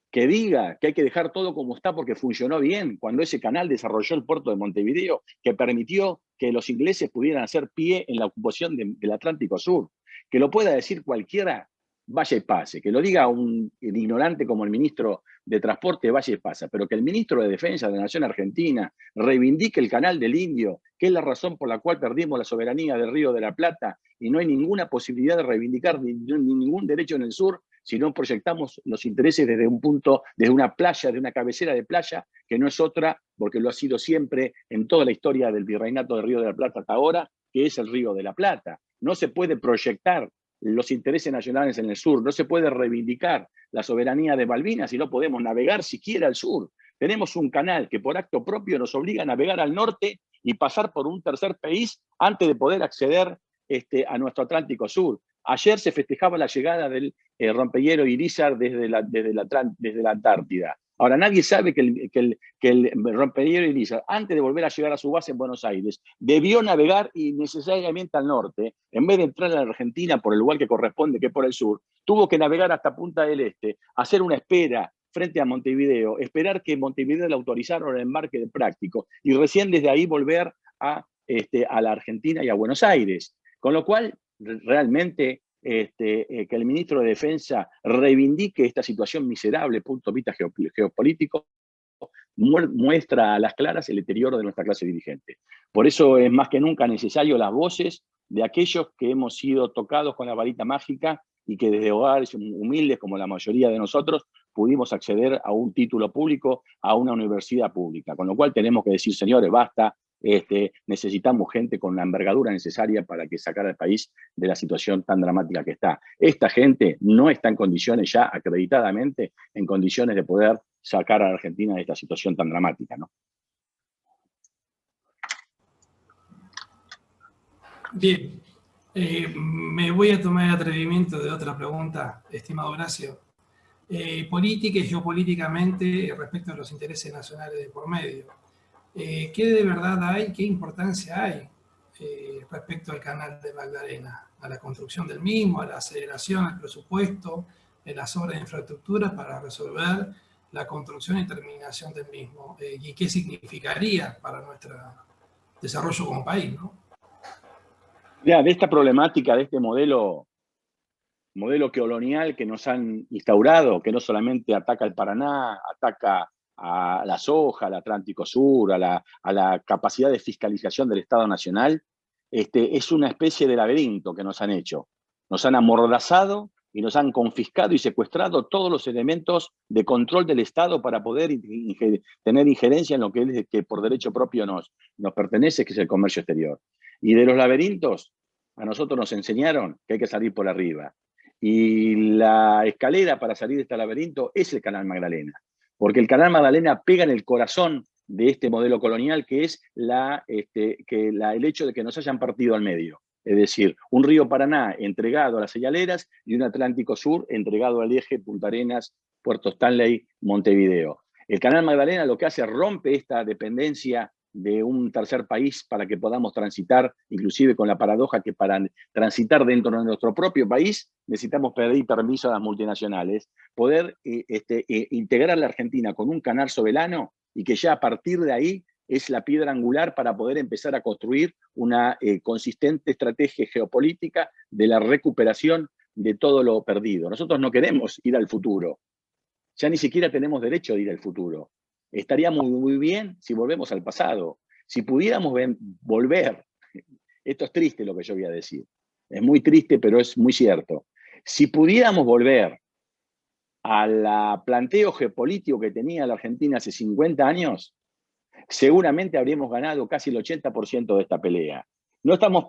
que diga que hay que dejar todo como está porque funcionó bien, cuando ese canal desarrolló el puerto de Montevideo, que permitió que los ingleses pudieran hacer pie en la ocupación del Atlántico Sur. Que lo pueda decir cualquiera, vaya y pase. Que lo diga un ignorante como el ministro de Transporte, vaya y pasa. Pero que el ministro de Defensa de la Nación Argentina reivindique el Canal del Indio, que es la razón por la cual perdimos la soberanía del Río de la Plata y no hay ninguna posibilidad de reivindicar ningún derecho en el sur, si no proyectamos los intereses desde un punto, desde una playa, de una cabecera de playa, que no es otra, porque lo ha sido siempre en toda la historia del virreinato del Río de la Plata hasta ahora, que es el Río de la Plata. No se puede proyectar los intereses nacionales en el sur, no se puede reivindicar la soberanía de Malvinas y no podemos navegar siquiera al sur. Tenemos un canal que por acto propio nos obliga a navegar al norte y pasar por un tercer país antes de poder acceder a nuestro Atlántico Sur. Ayer se festejaba la llegada del rompehielo Irízar desde la Antártida. Ahora, nadie sabe que el rompehielos Elisa, antes de volver a llegar a su base en Buenos Aires, debió navegar innecesariamente al norte, en vez de entrar a la Argentina por el lugar que corresponde, que es por el sur, tuvo que navegar hasta Punta del Este, hacer una espera frente a Montevideo, esperar que Montevideo le autorizara el embarque de práctico, y recién desde ahí volver a la Argentina y a Buenos Aires. Con lo cual, realmente, que el ministro de Defensa reivindique esta situación miserable, punto de vista geopolítico, muestra a las claras el deterioro de nuestra clase dirigente. Por eso es más que nunca necesario las voces de aquellos que hemos sido tocados con la varita mágica y que desde hogares humildes, como la mayoría de nosotros, pudimos acceder a un título público, a una universidad pública. Con lo cual tenemos que decir, señores, basta, necesitamos gente con la envergadura necesaria para que sacar al país de la situación tan dramática que está. Esta gente no está en condiciones ya, acreditadamente, en condiciones de poder sacar a la Argentina de esta situación tan dramática, ¿no? Bien, me voy a tomar el atrevimiento de otra pregunta, estimado Horacio. Política y geopolíticamente respecto a los intereses nacionales de por medio. ¿Qué de verdad hay, qué importancia hay respecto al canal de Magdalena, a la construcción del mismo, a la aceleración, al presupuesto, de las obras de infraestructura para resolver la construcción y terminación del mismo? ¿Y qué significaría para nuestro desarrollo como país, ¿no? Ya, de esta problemática, de este modelo colonial que nos han instaurado, que no solamente ataca el Paraná, ataca a la soja, al Atlántico Sur, a la capacidad de fiscalización del Estado Nacional, es una especie de laberinto que nos han hecho. Nos han amordazado y nos han confiscado y secuestrado todos los elementos de control del Estado para poder tener injerencia en lo que por derecho propio nos pertenece, que es el comercio exterior. Y de los laberintos, a nosotros nos enseñaron que hay que salir por arriba. Y la escalera para salir de este laberinto es el Canal Magdalena, porque el Canal Magdalena pega en el corazón de este modelo colonial, que es el hecho de que nos hayan partido al medio. Es decir, un río Paraná entregado a las señaleras y un Atlántico Sur entregado al eje Punta Arenas, Puerto Stanley, Montevideo. El Canal Magdalena lo que hace es rompe esta dependencia de un tercer país para que podamos transitar, inclusive con la paradoja que para transitar dentro de nuestro propio país necesitamos pedir permiso a las multinacionales, poder integrar a la Argentina con un canal soberano y que ya a partir de ahí es la piedra angular para poder empezar a construir una consistente estrategia geopolítica de la recuperación de todo lo perdido. Nosotros no queremos ir al futuro, ya ni siquiera tenemos derecho a ir al futuro. Estaría muy bien si volvemos al pasado. Si pudiéramos volver, esto es triste lo que yo voy a decir, es muy triste, pero es muy cierto. Si pudiéramos volver al planteo geopolítico que tenía la Argentina hace 50 años, seguramente habríamos ganado casi el 80% de esta pelea. No estamos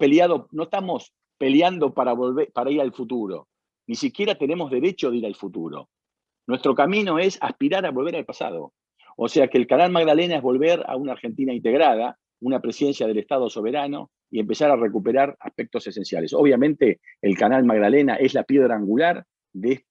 peleando para ir al futuro. Ni siquiera tenemos derecho de ir al futuro. Nuestro camino es aspirar a volver al pasado. O sea que el Canal Magdalena es volver a una Argentina integrada, una presidencia del Estado soberano y empezar a recuperar aspectos esenciales. Obviamente el Canal Magdalena es la piedra angular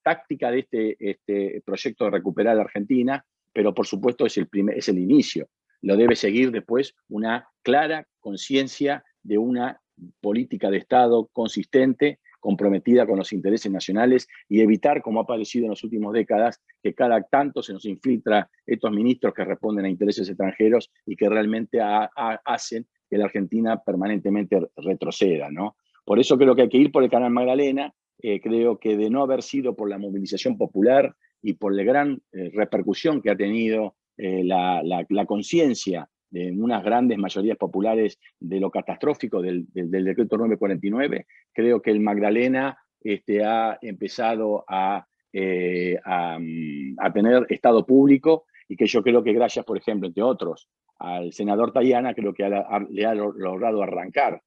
táctica de este proyecto de recuperar la Argentina, pero por supuesto es el inicio. Lo debe seguir después una clara conciencia de una política de Estado consistente, comprometida con los intereses nacionales y evitar, como ha aparecido en las últimas décadas, que cada tanto se nos infiltra estos ministros que responden a intereses extranjeros y que realmente hacen que la Argentina permanentemente retroceda, ¿no? Por eso creo que hay que ir por el Canal Magdalena. Creo que de no haber sido por la movilización popular y por la gran repercusión que ha tenido la conciencia de unas grandes mayorías populares de lo catastrófico del decreto 949, creo que el Magdalena ha empezado a tener estado público y que yo creo que gracias, por ejemplo, entre otros, al senador Tayana, creo que le ha logrado arrancar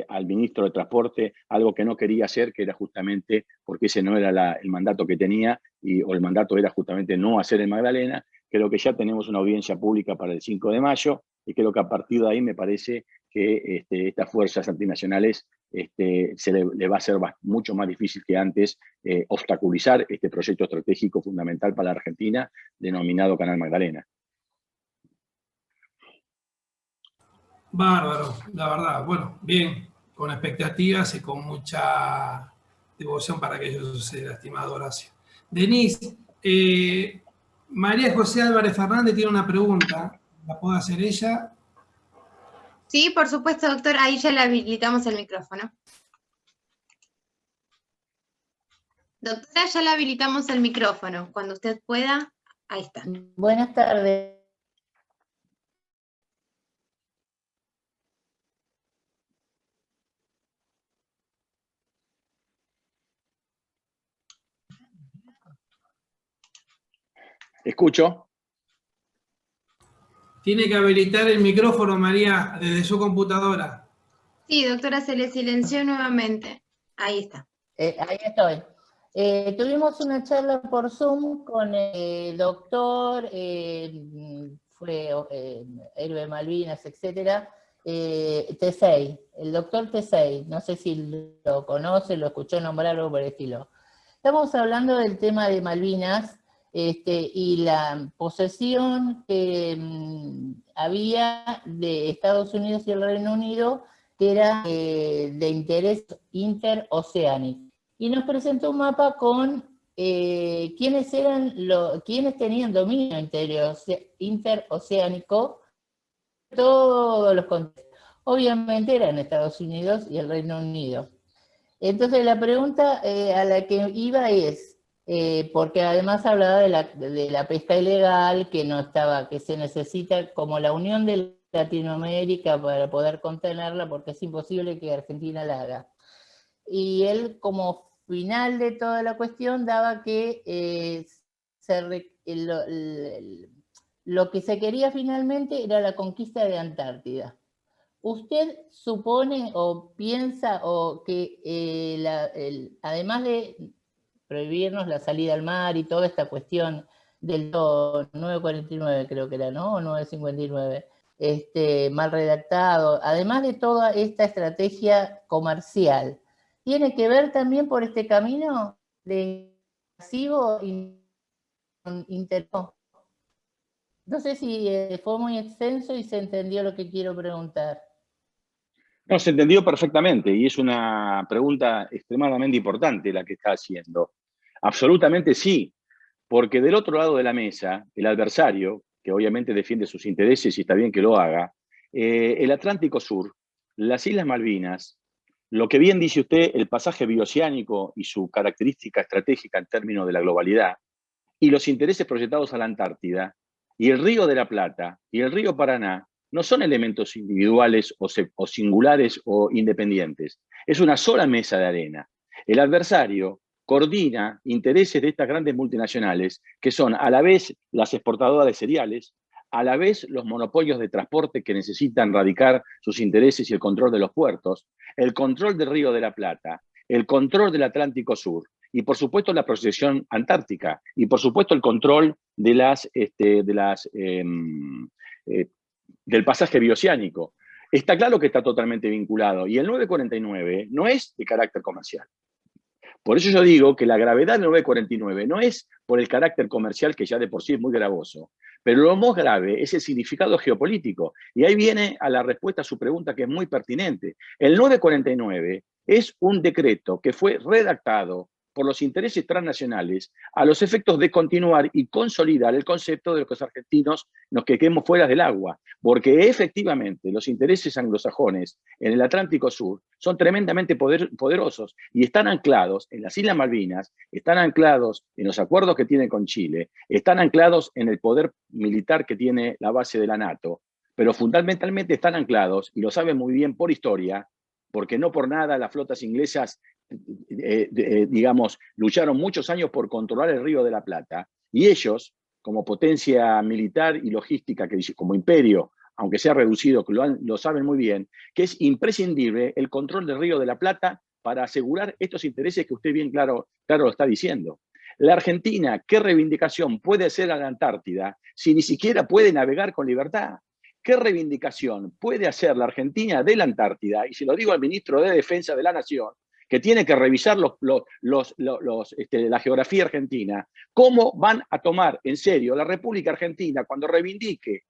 al ministro de Transporte algo que no quería hacer, que era justamente porque ese no era el mandato que tenía, o el mandato era justamente no hacer el Magdalena. Creo que ya tenemos una audiencia pública para el 5 de mayo y creo que a partir de ahí me parece que estas fuerzas antinacionales le va a ser mucho más difícil que antes obstaculizar este proyecto estratégico fundamental para la Argentina, denominado Canal Magdalena. Bárbaro, la verdad. Bueno, bien, con expectativas y con mucha devoción para que ello suceda, estimado Horacio. Denise, María José Álvarez Fernández tiene una pregunta. ¿La puede hacer ella? Sí, por supuesto, doctor. Ahí ya le habilitamos el micrófono. Doctora, ya le habilitamos el micrófono. Cuando usted pueda, ahí está. Buenas tardes. ¿Escucho? Tiene que habilitar el micrófono, María, desde su computadora. Sí, doctora, se le silenció nuevamente. Ahí está. Ahí estoy. Tuvimos una charla por Zoom con el doctor, fue héroe de Malvinas, etcétera, Tesey, el doctor Tesey, no sé si lo conoce, lo escuchó nombrar o por el estilo. Estamos hablando del tema de Malvinas y la posesión que había de Estados Unidos y el Reino Unido, que era de interés interoceánico. Y nos presentó un mapa con quiénes tenían dominio interoceánico, todos los continentes. Obviamente eran Estados Unidos y el Reino Unido. Entonces la pregunta a la que iba es, porque además hablaba de la pesca ilegal, que se necesita como la unión de Latinoamérica para poder contenerla, porque es imposible que Argentina la haga. Y él, como final de toda la cuestión, daba que lo que se quería finalmente era la conquista de Antártida. ¿Usted supone o piensa que además de prohibirnos la salida al mar y toda esta cuestión del 949 creo que era, ¿no? O 959, mal redactado, además de toda esta estrategia comercial, ¿tiene que ver también por este camino de masivo interno? No sé si fue muy extenso y se entendió lo que quiero preguntar. No, se entendió perfectamente y es una pregunta extremadamente importante la que está haciendo. Absolutamente sí, porque del otro lado de la mesa, el adversario, que obviamente defiende sus intereses y está bien que lo haga, el Atlántico Sur, las Islas Malvinas, lo que bien dice usted, el pasaje bioceánico y su característica estratégica en términos de la globalidad, y los intereses proyectados a la Antártida, y el Río de la Plata, y el Río Paraná, no son elementos individuales o singulares o independientes. Es una sola mesa de arena. El adversario coordina intereses de estas grandes multinacionales, que son a la vez las exportadoras de cereales, a la vez los monopolios de transporte que necesitan radicar sus intereses y el control de los puertos, el control del Río de la Plata, el control del Atlántico Sur, y por supuesto la proyección antártica, y por supuesto el control de del pasaje bioceánico. Está claro que está totalmente vinculado, y el 949 no es de carácter comercial. Por eso yo digo que la gravedad del 949 no es por el carácter comercial, que ya de por sí es muy gravoso, pero lo más grave es el significado geopolítico. Y ahí viene a la respuesta a su pregunta, que es muy pertinente. El 949 es un decreto que fue redactado por los intereses transnacionales a los efectos de continuar y consolidar el concepto de que los argentinos nos quedemos fuera del agua, porque efectivamente los intereses anglosajones en el Atlántico Sur son tremendamente poderosos y están anclados en las Islas Malvinas, están anclados en los acuerdos que tienen con Chile, están anclados en el poder militar que tiene la base de la NATO, pero fundamentalmente están anclados, y lo saben muy bien por historia, porque no por nada las flotas inglesas digamos, lucharon muchos años por controlar el Río de la Plata, y ellos, como potencia militar y logística, como imperio, aunque sea reducido, que lo saben muy bien, que es imprescindible el control del Río de la Plata para asegurar estos intereses que usted bien claro lo está diciendo. La Argentina, ¿qué reivindicación puede hacer a la Antártida si ni siquiera puede navegar con libertad? ¿qué reivindicación puede hacer la Argentina de la Antártida? Y se lo digo al ministro de Defensa de la Nación, que tiene que revisar la geografía argentina, cómo van a tomar en serio la República Argentina cuando reivindique,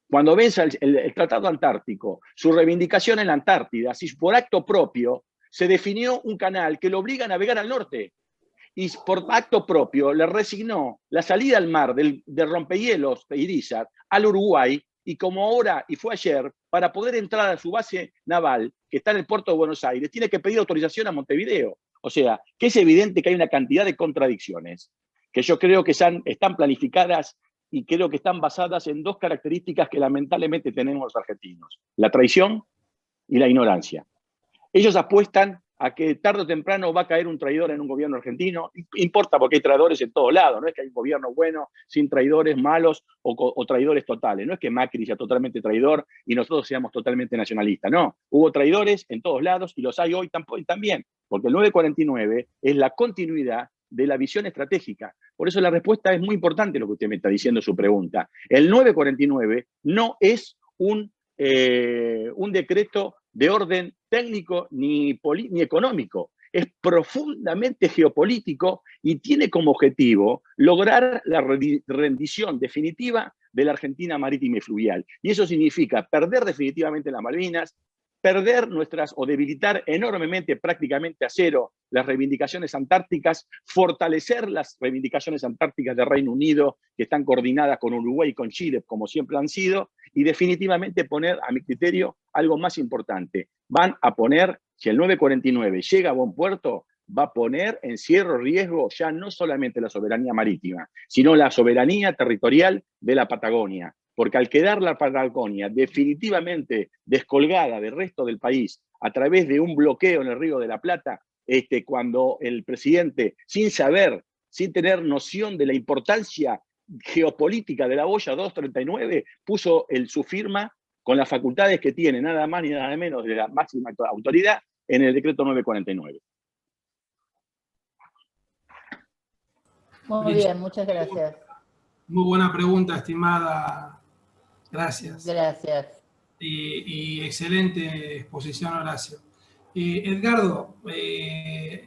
cuando venza el Tratado Antártico, su reivindicación en la Antártida, si por acto propio se definió un canal que lo obliga a navegar al norte, y por acto propio le resignó la salida al mar del rompehielos de Irizar al Uruguay, y como ahora, y fue ayer, para poder entrar a su base naval, que está en el puerto de Buenos Aires, tiene que pedir autorización a Montevideo. O sea, que es evidente que hay una cantidad de contradicciones que yo creo que están planificadas y creo que están basadas en dos características que lamentablemente tenemos los argentinos: la traición y la ignorancia. Ellos apuestan a que tarde o temprano va a caer un traidor en un gobierno argentino. Importa, porque hay traidores en todos lados, no es que hay un gobierno bueno sin traidores malos o traidores totales. No es que Macri sea totalmente traidor y nosotros seamos totalmente nacionalistas. No, hubo traidores en todos lados y los hay hoy también, porque el 949 es la continuidad de la visión estratégica. Por eso la respuesta es muy importante lo que usted me está diciendo en su pregunta. El 949 no es un decreto de orden técnico ni económico, es profundamente geopolítico y tiene como objetivo lograr la rendición definitiva de la Argentina marítima y fluvial. Y eso significa perder definitivamente las Malvinas, perder o debilitar enormemente, prácticamente a cero, las reivindicaciones antárticas, fortalecer las reivindicaciones antárticas del Reino Unido, que están coordinadas con Uruguay y con Chile, como siempre han sido, y definitivamente poner, a mi criterio, algo más importante. Van a poner, si el 949 llega a buen puerto, va a poner en serio riesgo ya no solamente la soberanía marítima, sino la soberanía territorial de la Patagonia. Porque al quedar la Patagonia definitivamente descolgada del resto del país a través de un bloqueo en el Río de la Plata, cuando el presidente, sin saber, sin tener noción de la importancia geopolítica de la boya 239, puso su firma con las facultades que tiene, nada más ni nada menos de la máxima autoridad, en el decreto 949. Muy bien, muchas gracias. Muy buena pregunta, estimada. Gracias. Gracias. Y excelente exposición, Horacio. Edgardo,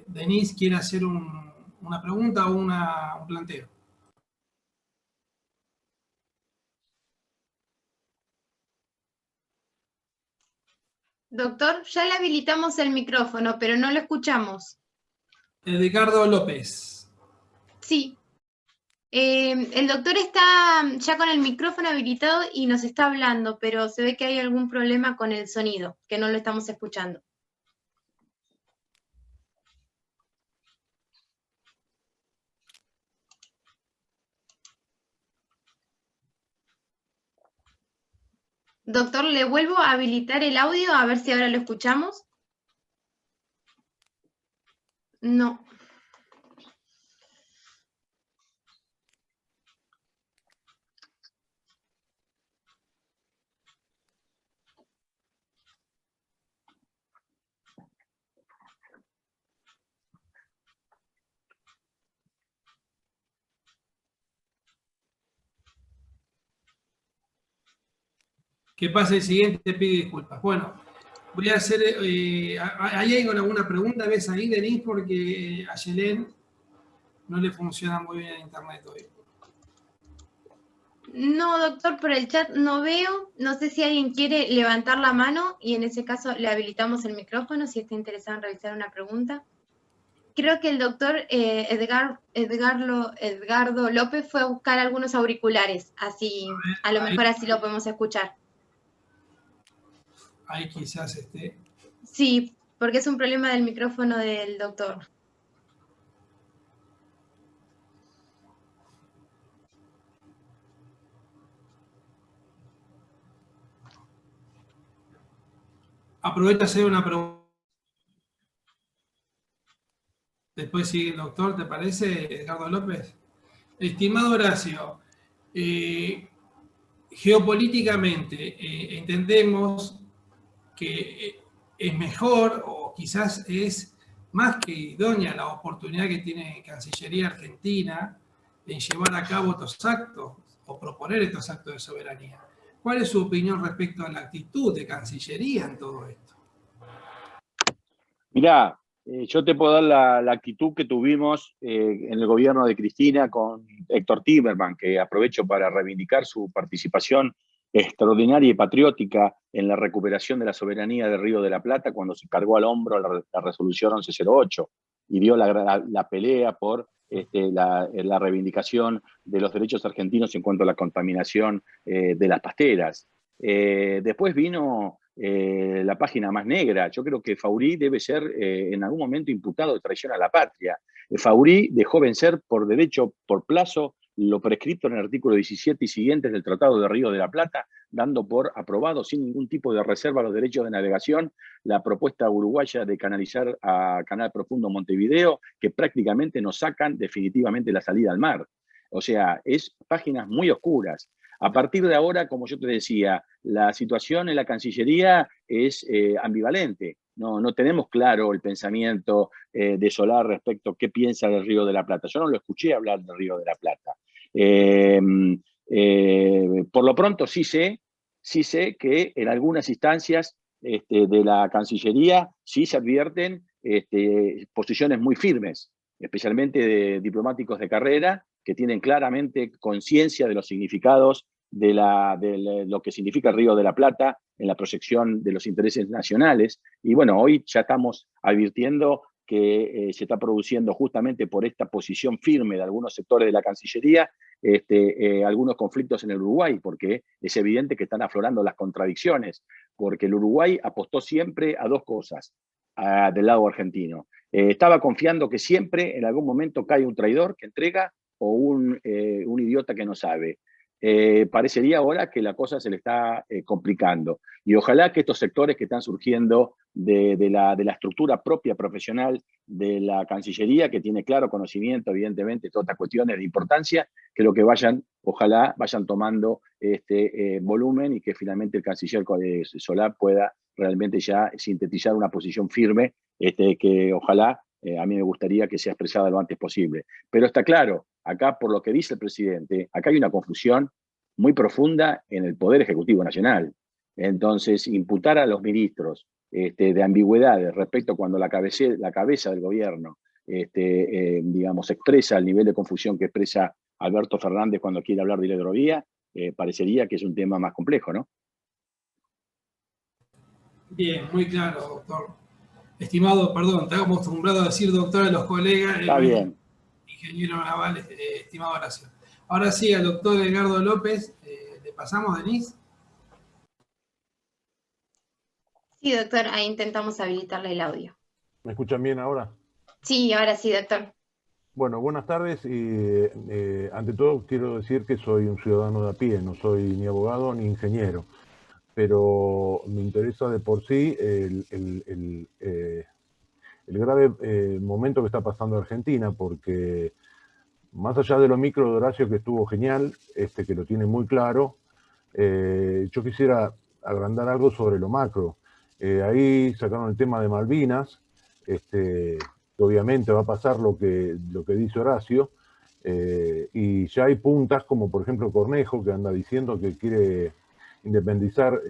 Denise quiere hacer una pregunta o un planteo. Doctor, ya le habilitamos el micrófono, pero no lo escuchamos. Edgardo López. Sí. El doctor está ya con el micrófono habilitado y nos está hablando, pero se ve que hay algún problema con el sonido, que no lo estamos escuchando. Doctor, le vuelvo a habilitar el audio, a ver si ahora lo escuchamos. No. Que pase el siguiente, te pido disculpas. Bueno, voy a hacer... ¿hay alguna pregunta? ¿Ves ahí, Denise? Porque a Yelén no le funciona muy bien el internet hoy. No, doctor, por el chat no veo. No sé si alguien quiere levantar la mano y en ese caso le habilitamos el micrófono si está interesado en realizar una pregunta. Creo que el doctor Edgardo López fue a buscar algunos auriculares, así a lo mejor así lo podemos escuchar. Ahí quizás Sí, porque es un problema del micrófono del doctor. Aprovecho a hacer una pregunta. Después sigue el doctor, ¿te parece, Edgardo López? Estimado Horacio, geopolíticamente entendemos que es mejor o quizás es más que idónea la oportunidad que tiene Cancillería Argentina en llevar a cabo estos actos o proponer estos actos de soberanía. ¿Cuál es su opinión respecto a la actitud de Cancillería en todo esto? Mirá, yo te puedo dar la actitud que tuvimos en el gobierno de Cristina con Héctor Timerman, que aprovecho para reivindicar su participación extraordinaria y patriótica en la recuperación de la soberanía del Río de la Plata cuando se cargó al hombro la resolución 1108 y dio la pelea por la reivindicación de los derechos argentinos en cuanto a la contaminación de las pasteras. Después vino la página más negra. Yo creo que Faurí debe ser en algún momento imputado de traición a la patria. Faurí dejó vencer por derecho, por plazo, lo prescrito en el artículo 17 y siguientes del Tratado de Río de la Plata, dando por aprobado sin ningún tipo de reserva los derechos de navegación la propuesta uruguaya de canalizar a Canal Profundo Montevideo, que prácticamente nos sacan definitivamente la salida al mar. O sea, es páginas muy oscuras. A partir de ahora, como yo te decía, la situación en la Cancillería es ambivalente. No tenemos claro el pensamiento de Solá respecto a qué piensa del Río de la Plata. Yo no lo escuché hablar del Río de la Plata. Por lo pronto sí sé que en algunas instancias de la Cancillería sí se advierten posiciones muy firmes, especialmente de diplomáticos de carrera, que tienen claramente conciencia de los significados de lo que significa el Río de la Plata en la proyección de los intereses nacionales. Y bueno, hoy ya estamos advirtiendo que se está produciendo justamente por esta posición firme de algunos sectores de la Cancillería algunos conflictos en el Uruguay, porque es evidente que están aflorando las contradicciones, porque el Uruguay apostó siempre a dos cosas del lado argentino. Estaba confiando que siempre en algún momento cae un traidor que entrega o un idiota que no sabe. Parecería ahora que la cosa se le está complicando. Y ojalá que estos sectores que están surgiendo de la estructura propia profesional de la Cancillería, que tiene claro conocimiento, evidentemente, de todas estas cuestiones de importancia, creo que ojalá vayan tomando volumen y que finalmente el canciller Solá pueda realmente ya sintetizar una posición firme que ojalá a mí me gustaría que sea expresada lo antes posible. Pero está claro, acá por lo que dice el presidente, acá hay una confusión muy profunda en el Poder Ejecutivo Nacional. Entonces, imputar a los ministros de ambigüedades respecto a cuando la cabeza del gobierno digamos, expresa el nivel de confusión que expresa Alberto Fernández cuando quiere hablar de la hidrovía, parecería que es un tema más complejo, ¿no? Bien, muy claro, doctor. Estimado, perdón, te hago acostumbrado a decir doctor a los colegas. Está bien. Ingeniero naval, estimado Horacio. Ahora sí, al doctor Edgardo López, le pasamos, Denise. Sí, doctor, ahí intentamos habilitarle el audio. ¿Me escuchan bien ahora? Sí, ahora sí, doctor. Bueno, buenas tardes y ante todo quiero decir que soy un ciudadano de a pie, no soy ni abogado ni ingeniero, pero me interesa de por sí el grave momento que está pasando Argentina, porque más allá de lo micro de Horacio, que estuvo genial, que lo tiene muy claro, yo quisiera agrandar algo sobre lo macro. Ahí sacaron el tema de Malvinas, que obviamente va a pasar lo que dice Horacio, y ya hay puntas como por ejemplo Cornejo, que anda diciendo que quiere independizar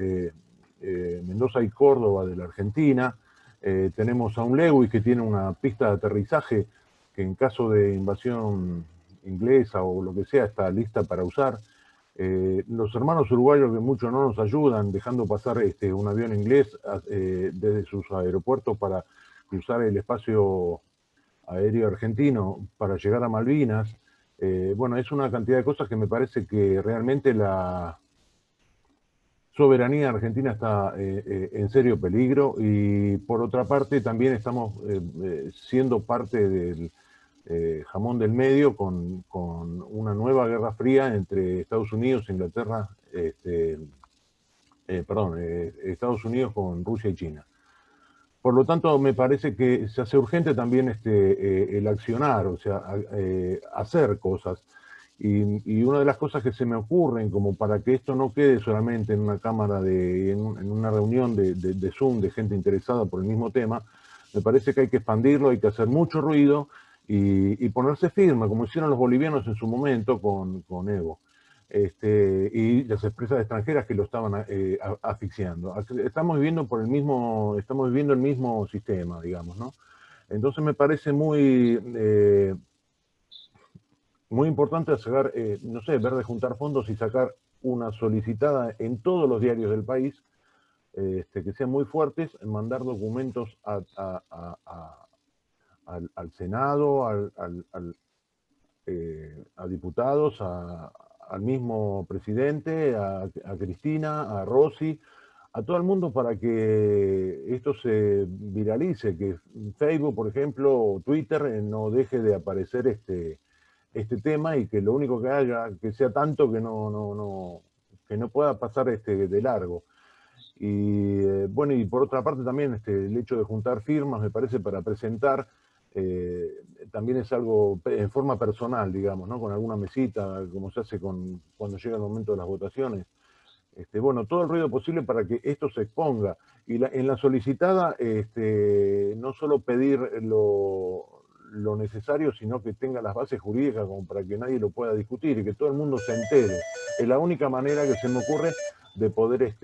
Mendoza y Córdoba de la Argentina. Tenemos a un Lewis que tiene una pista de aterrizaje que en caso de invasión inglesa o lo que sea está lista para usar. Los hermanos uruguayos que mucho no nos ayudan, dejando pasar un avión inglés desde sus aeropuertos para cruzar el espacio aéreo argentino para llegar a Malvinas. Bueno, es una cantidad de cosas que me parece que realmente la soberanía argentina está en serio peligro, y por otra parte también estamos siendo parte del jamón del medio con una nueva guerra fría entre Estados Unidos e Inglaterra, Estados Unidos con Rusia y China. Por lo tanto, me parece que se hace urgente también el accionar, o sea, hacer cosas. Y una de las cosas que se me ocurren, como para que esto no quede solamente en una cámara, en una reunión de Zoom de gente interesada por el mismo tema, me parece que hay que expandirlo, hay que hacer mucho ruido y ponerse firme, como hicieron los bolivianos en su momento con Evo. y las empresas extranjeras que lo estaban asfixiando. Estamos viviendo el mismo sistema, digamos, ¿no? Entonces me parece muy importante sacar, no sé, ver de juntar fondos y sacar una solicitada en todos los diarios del país, que sean muy fuertes, mandar documentos al Senado, a diputados, al mismo presidente, a Cristina, a Rossi, a todo el mundo para que esto se viralice, que Facebook, por ejemplo, o Twitter no deje de aparecer este tema y que lo único que haya, que sea tanto que no pueda pasar de largo. Y bueno, y por otra parte también el hecho de juntar firmas, me parece, para presentar, también es algo en forma personal, digamos, ¿no? Con alguna mesita, como se hace cuando llega el momento de las votaciones. Bueno, todo el ruido posible para que esto se exponga. Y en la solicitada, no solo pedir lo necesario, sino que tenga las bases jurídicas como para que nadie lo pueda discutir y que todo el mundo se entere. Es la única manera que se me ocurre de poder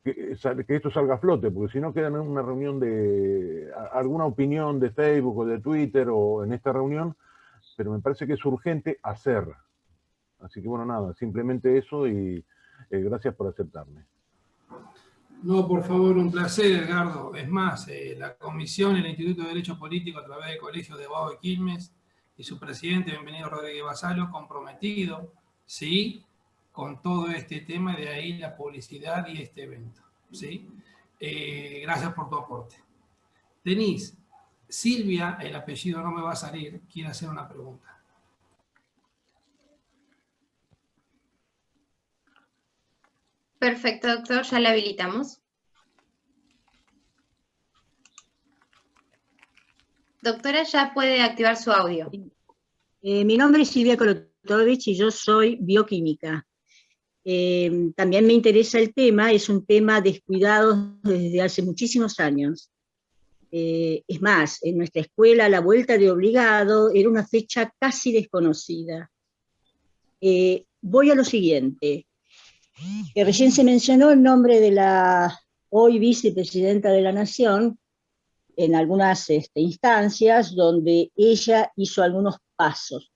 que esto salga a flote, porque si no queda en una reunión de alguna opinión de Facebook o de Twitter o en esta reunión, pero me parece que es urgente hacer. Así que bueno, nada, simplemente eso y gracias por aceptarme. No, por favor, un placer, Edgardo. Es más, la comisión y el Instituto de Derecho Político a través del Colegio de Abogados de Quilmes y su presidente, bienvenido Rodríguez Basalo, comprometido, sí, con todo este tema, de ahí la publicidad y este evento, ¿sí? Gracias por tu aporte. Denise, Silvia, el apellido no me va a salir, quiere hacer una pregunta. Perfecto, doctor, ya la habilitamos. Doctora, ya puede activar su audio. Mi nombre es Silvia Kolotovich y yo soy bioquímica. También me interesa el tema, es un tema descuidado desde hace muchísimos años. Es más, en nuestra escuela la vuelta de obligado era una fecha casi desconocida. Voy a lo siguiente. Recién se mencionó el nombre de la hoy vicepresidenta de la Nación en algunas instancias donde ella hizo algunos pasos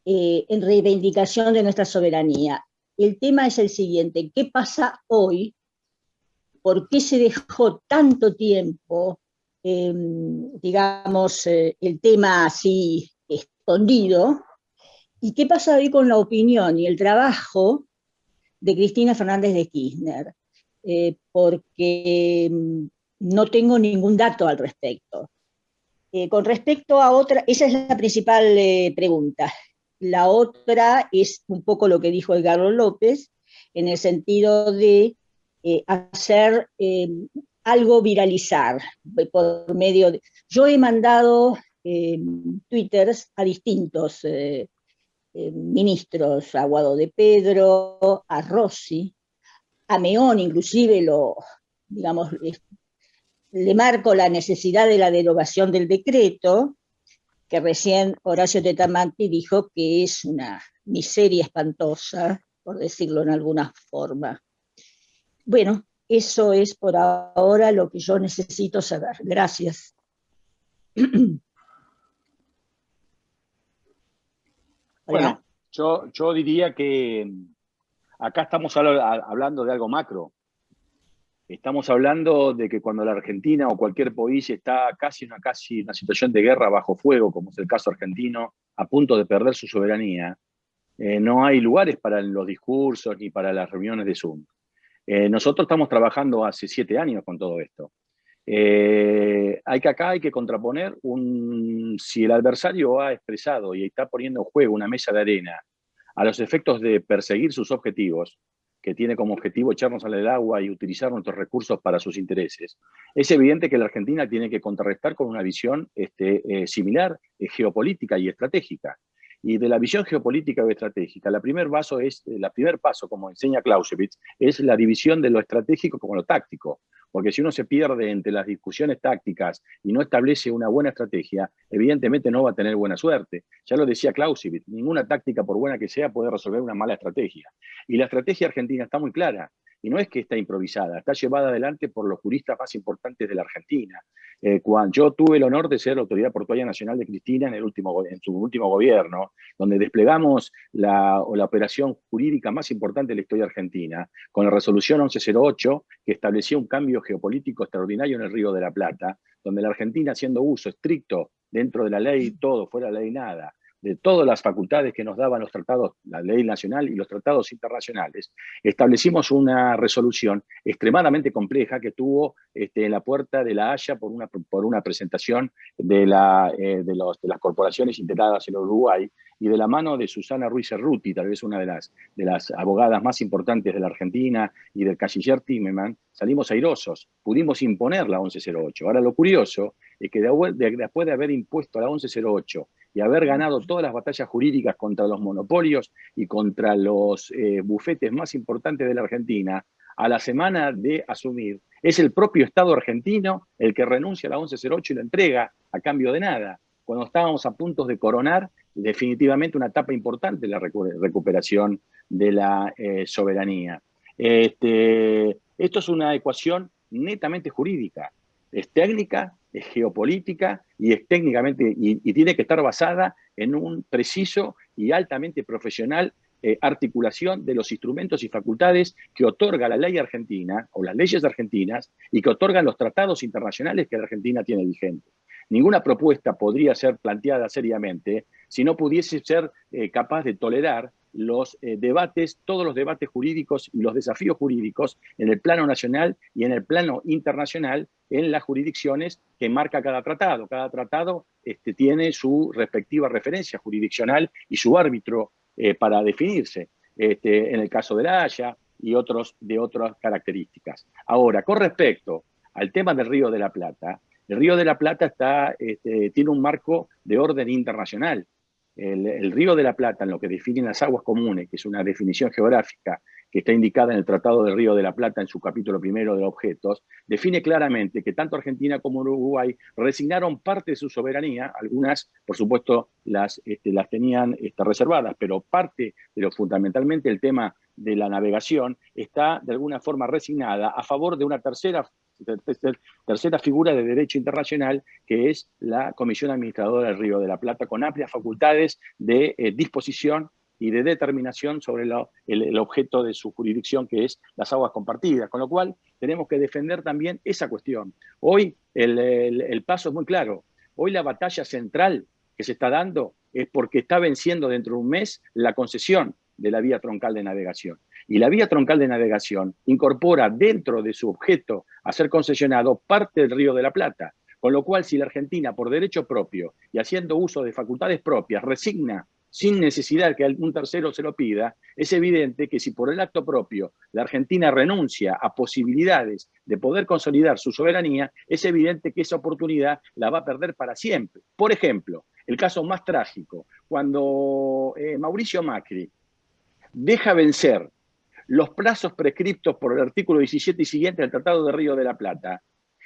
en reivindicación de nuestra soberanía. El tema es el siguiente: ¿qué pasa hoy? ¿Por qué se dejó tanto tiempo, digamos, el tema así escondido? ¿Y qué pasa hoy con la opinión y el trabajo de Cristina Fernández de Kirchner? Porque no tengo ningún dato al respecto. Con respecto a otra, esa es la principal pregunta. La otra es un poco lo que dijo Edgardo López, en el sentido de hacer algo viralizar por medio de... Yo he mandado twitters a distintos ministros, a Guado de Pedro, a Rossi, a Meón, inclusive digamos, le marco la necesidad de la derogación del decreto, que recién Horacio Tetamanti dijo que es una miseria espantosa, por decirlo en alguna forma. Bueno, eso es por ahora lo que yo necesito saber. Gracias. Bueno, yo diría que acá estamos hablando de algo macro. Estamos hablando de que cuando la Argentina o cualquier país está casi una situación de guerra bajo fuego, como es el caso argentino, a punto de perder su soberanía, no hay lugares para los discursos ni para las reuniones de Zoom. Nosotros estamos trabajando hace 7 años con todo esto. Acá hay que contraponer si el adversario ha expresado y está poniendo en juego una mesa de arena a los efectos de perseguir sus objetivos, que tiene como objetivo echarnos al agua y utilizar nuestros recursos para sus intereses, es evidente que la Argentina tiene que contrarrestar con una visión similar, geopolítica y estratégica. Y de la visión geopolítica o estratégica, el primer paso, como enseña Clausewitz, es la división de lo estratégico como lo táctico. porque si uno se pierde entre las discusiones tácticas y no establece una buena estrategia, evidentemente no va a tener buena suerte. Ya lo decía Clausewitz, ninguna táctica, por buena que sea, puede resolver una mala estrategia. Y la estrategia argentina está muy clara. Y no es que está improvisada, está llevada adelante por los juristas más importantes de la Argentina. Cuando yo tuve el honor de ser autoridad portuaria nacional de Cristina en su último gobierno, donde desplegamos la operación jurídica más importante de la historia argentina, con la resolución 1108, que establecía un cambio geopolítico extraordinario en el Río de la Plata, donde la Argentina, haciendo uso estricto dentro de la ley, todo, fuera de la ley nada, de todas las facultades que nos daban los tratados, la ley nacional y los tratados internacionales, establecimos una resolución extremadamente compleja que tuvo en la puerta de La Haya por una presentación de las corporaciones integradas en el Uruguay, y de la mano de Susana Ruiz Cerruti, tal vez una de las abogadas más importantes de la Argentina, y del canciller Timerman, salimos airosos, pudimos imponer la 1108. Ahora, lo curioso es que después de haber impuesto la 1108 y haber ganado todas las batallas jurídicas contra los monopolios y contra los bufetes más importantes de la Argentina, a la semana de asumir, es el propio Estado argentino el que renuncia a la 1108 y lo entrega a cambio de nada, cuando estábamos a punto de coronar definitivamente una etapa importante de la recuperación de la soberanía. Esto es una ecuación netamente jurídica, es técnica, es geopolítica y es técnicamente, y tiene que estar basada en un preciso y altamente profesional articulación de los instrumentos y facultades que otorga la ley argentina o las leyes argentinas y que otorgan los tratados internacionales que la Argentina tiene vigentes. Ninguna propuesta podría ser planteada seriamente si no pudiese ser capaz de tolerar los debates, todos los debates jurídicos y los desafíos jurídicos en el plano nacional y en el plano internacional en las jurisdicciones que marca cada tratado. Cada tratado tiene su respectiva referencia jurisdiccional y su árbitro para definirse, en el caso de La Haya y de otras características. Ahora, con respecto al tema del Río de la Plata, el Río de la Plata tiene un marco de orden internacional. El Río de la Plata, en lo que definen las aguas comunes, que es una definición geográfica que está indicada en el Tratado del Río de la Plata en su capítulo primero de objetos, define claramente que tanto Argentina como Uruguay resignaron parte de su soberanía, algunas, por supuesto, las tenían reservadas, pero parte, fundamentalmente el tema de la navegación, está de alguna forma resignada a favor de una tercera figura de derecho internacional, que es la Comisión Administradora del Río de la Plata, con amplias facultades de disposición y de determinación sobre el objeto de su jurisdicción, que es las aguas compartidas, con lo cual tenemos que defender también esa cuestión. Hoy el paso es muy claro. Hoy la batalla central que se está dando es porque está venciendo dentro de un mes la concesión de la vía troncal de navegación. Y la vía troncal de navegación incorpora dentro de su objeto a ser concesionado parte del Río de la Plata, con lo cual si la Argentina por derecho propio y haciendo uso de facultades propias resigna sin necesidad que algún tercero se lo pida, es evidente que si por el acto propio la Argentina renuncia a posibilidades de poder consolidar su soberanía, es evidente que esa oportunidad la va a perder para siempre. Por ejemplo, el caso más trágico, cuando Mauricio Macri deja vencer los plazos prescriptos por el artículo 17 y siguiente del Tratado de Río de la Plata,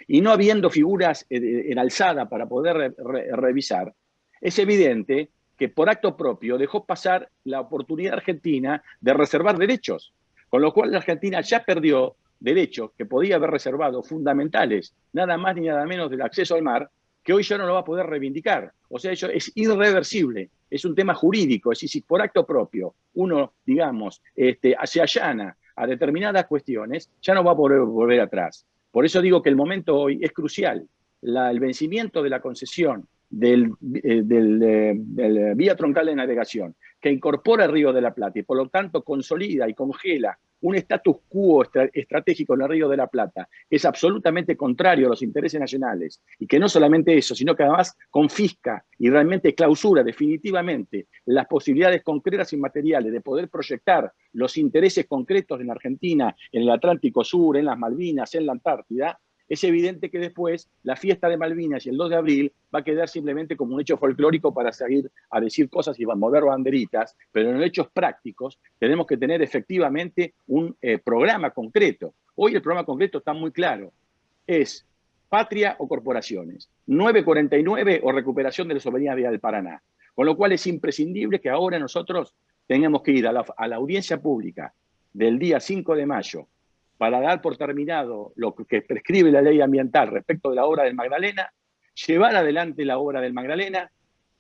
y no habiendo figuras en alzada para poder revisar, es evidente que por acto propio dejó pasar la oportunidad argentina de reservar derechos, con lo cual la Argentina ya perdió derechos que podía haber reservado fundamentales, nada más ni nada menos del acceso al mar, que hoy ya no lo va a poder reivindicar. O sea, eso es irreversible, es un tema jurídico, es decir, si por acto propio uno, digamos, se allana a determinadas cuestiones, ya no va a poder volver atrás. Por eso digo que el momento hoy es crucial. El vencimiento de la concesión del vía troncal de navegación, que incorpora el Río de la Plata y por lo tanto consolida y congela un status quo estratégico en el Río de la Plata, que es absolutamente contrario a los intereses nacionales, y que no solamente eso, sino que además confisca y realmente clausura definitivamente las posibilidades concretas y materiales de poder proyectar los intereses concretos en la Argentina, en el Atlántico Sur, en las Malvinas, en la Antártida, es evidente que después la fiesta de Malvinas y el 2 de abril va a quedar simplemente como un hecho folclórico para seguir a decir cosas y mover banderitas, pero en hechos prácticos tenemos que tener efectivamente un programa concreto. Hoy el programa concreto está muy claro. es patria o corporaciones, 949 o recuperación de la soberanía del Paraná. Con lo cual es imprescindible que ahora nosotros tengamos que ir a la audiencia pública del día 5 de mayo para dar por terminado lo que prescribe la ley ambiental respecto de la obra del Magdalena, llevar adelante la obra del Magdalena,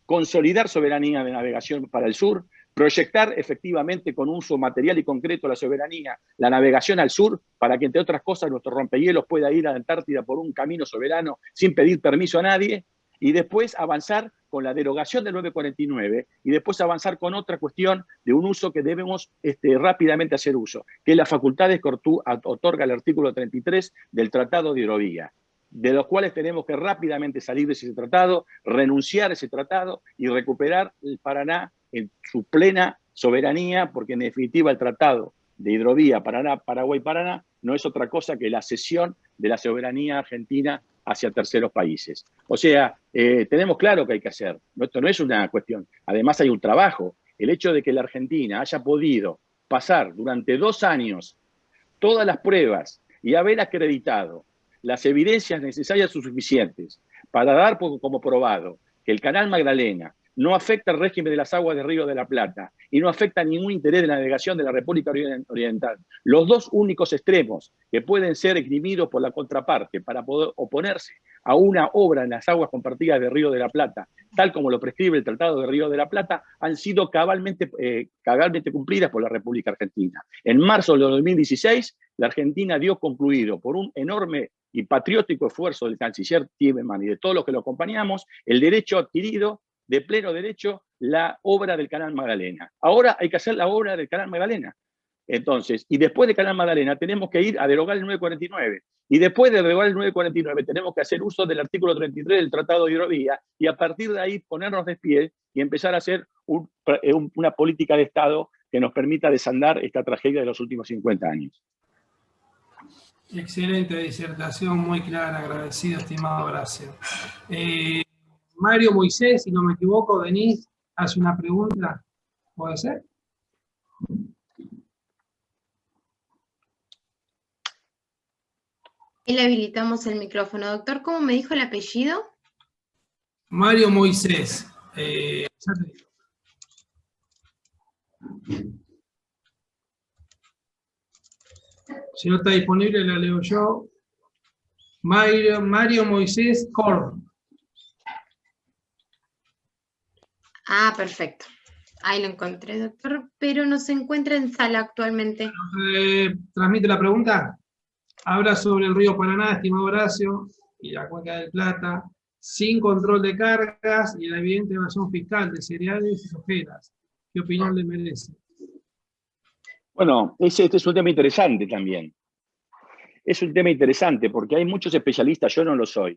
consolidar soberanía de navegación para el sur, proyectar efectivamente con uso material y concreto la soberanía, la navegación al sur, para que entre otras cosas nuestro rompehielos pueda ir a la Antártida por un camino soberano sin pedir permiso a nadie, y después avanzar con la derogación del 949 y después avanzar con otra cuestión de un uso que debemos rápidamente hacer uso, que es las facultades que otorga el artículo 33 del Tratado de Hidrovía, de los cuales tenemos que rápidamente salir de ese tratado, renunciar a ese tratado y recuperar el Paraná en su plena soberanía, porque en definitiva el Tratado de Hidrovía Paraguay-Paraná no es otra cosa que la cesión de la soberanía argentina hacia terceros países. O sea, tenemos claro que hay que hacer. Esto no es una cuestión. Además hay un trabajo. El hecho de que la Argentina haya podido pasar durante 2 años todas las pruebas y haber acreditado las evidencias necesarias o suficientes para dar como probado que el Canal Magdalena no afecta el régimen de las aguas del Río de la Plata y no afecta ningún interés de la navegación de la República Oriental. Los dos únicos extremos que pueden ser esgrimidos por la contraparte para poder oponerse a una obra en las aguas compartidas del Río de la Plata, tal como lo prescribe el Tratado del Río de la Plata, han sido cabalmente cumplidas por la República Argentina. En marzo de 2016, la Argentina dio concluido por un enorme y patriótico esfuerzo del canciller Timerman y de todos los que lo acompañamos, el derecho adquirido de pleno derecho la obra del Canal Magdalena. Ahora hay que hacer la obra del Canal Magdalena. Entonces, y después del Canal Magdalena tenemos que ir a derogar el 949. Y después de derogar el 949 tenemos que hacer uso del artículo 33 del Tratado de Hidrovía y a partir de ahí ponernos de pie y empezar a hacer una política de Estado que nos permita desandar esta tragedia de los últimos 50 años. Excelente disertación, muy clara, agradecido, estimado Horacio. Mario Moisés, si no me equivoco, Denise, hace una pregunta. ¿Puede ser? Y le habilitamos el micrófono. Doctor, ¿cómo me dijo el apellido? Mario Moisés. Si no está disponible, la leo yo. Mario Moisés Cor. Ah, perfecto. Ahí lo encontré, doctor, pero no se encuentra en sala actualmente. ¿Transmite la pregunta? Habla sobre el río Paraná, estimado Horacio, y la cuenca del Plata, sin control de cargas y la evidente evasión fiscal de cereales y sojeras. ¿Qué opinión le merece? Bueno, este es un tema interesante también. Es un tema interesante porque hay muchos especialistas, yo no lo soy,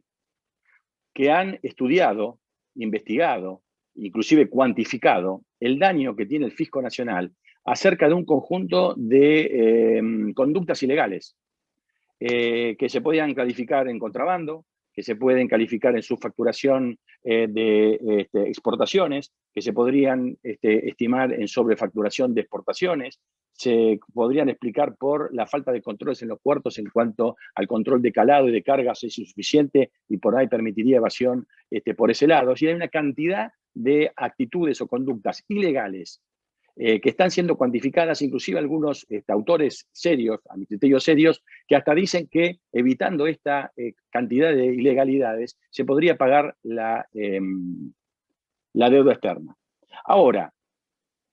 que han estudiado, investigado, inclusive cuantificado el daño que tiene el Fisco Nacional acerca de un conjunto de conductas ilegales que se podían calificar en contrabando, que se pueden calificar en subfacturación de exportaciones, que se podrían estimar en sobrefacturación de exportaciones, se podrían explicar por la falta de controles en los puertos en cuanto al control de calado y de cargas es insuficiente y por ahí permitiría evasión por ese lado. Y hay una cantidad de actitudes o conductas ilegales que están siendo cuantificadas, inclusive algunos autores serios, a mi criterio serios, que hasta dicen que evitando esta cantidad de ilegalidades se podría pagar la deuda externa. Ahora,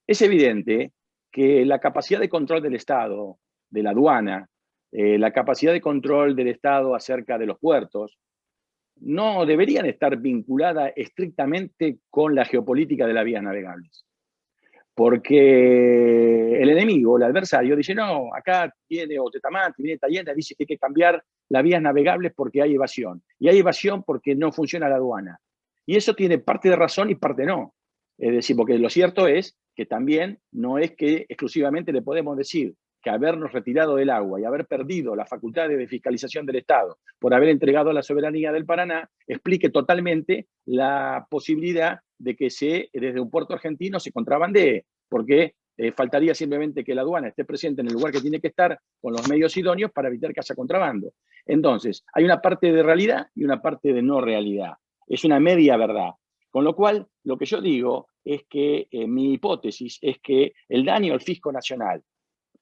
es evidente que la capacidad de control del Estado, de la aduana, la capacidad de control del Estado acerca de los puertos, no deberían estar vinculadas estrictamente con la geopolítica de las vías navegables. Porque el enemigo, el adversario, dice, no, acá viene Otetamante, viene Tallenta, dice que hay que cambiar las vías navegables porque hay evasión. Y hay evasión porque no funciona la aduana. Y eso tiene parte de razón y parte no. Es decir, porque lo cierto es que también no es que exclusivamente le podemos decir que habernos retirado del agua y haber perdido las facultades de fiscalización del Estado por haber entregado la soberanía del Paraná explique totalmente la posibilidad de que desde un puerto argentino se contrabandee, porque faltaría simplemente que la aduana esté presente en el lugar que tiene que estar con los medios idóneos para evitar que haya contrabando. Entonces, hay una parte de realidad y una parte de no realidad. Es una media verdad. Con lo cual, lo que yo digo es que mi hipótesis es que el daño al fisco nacional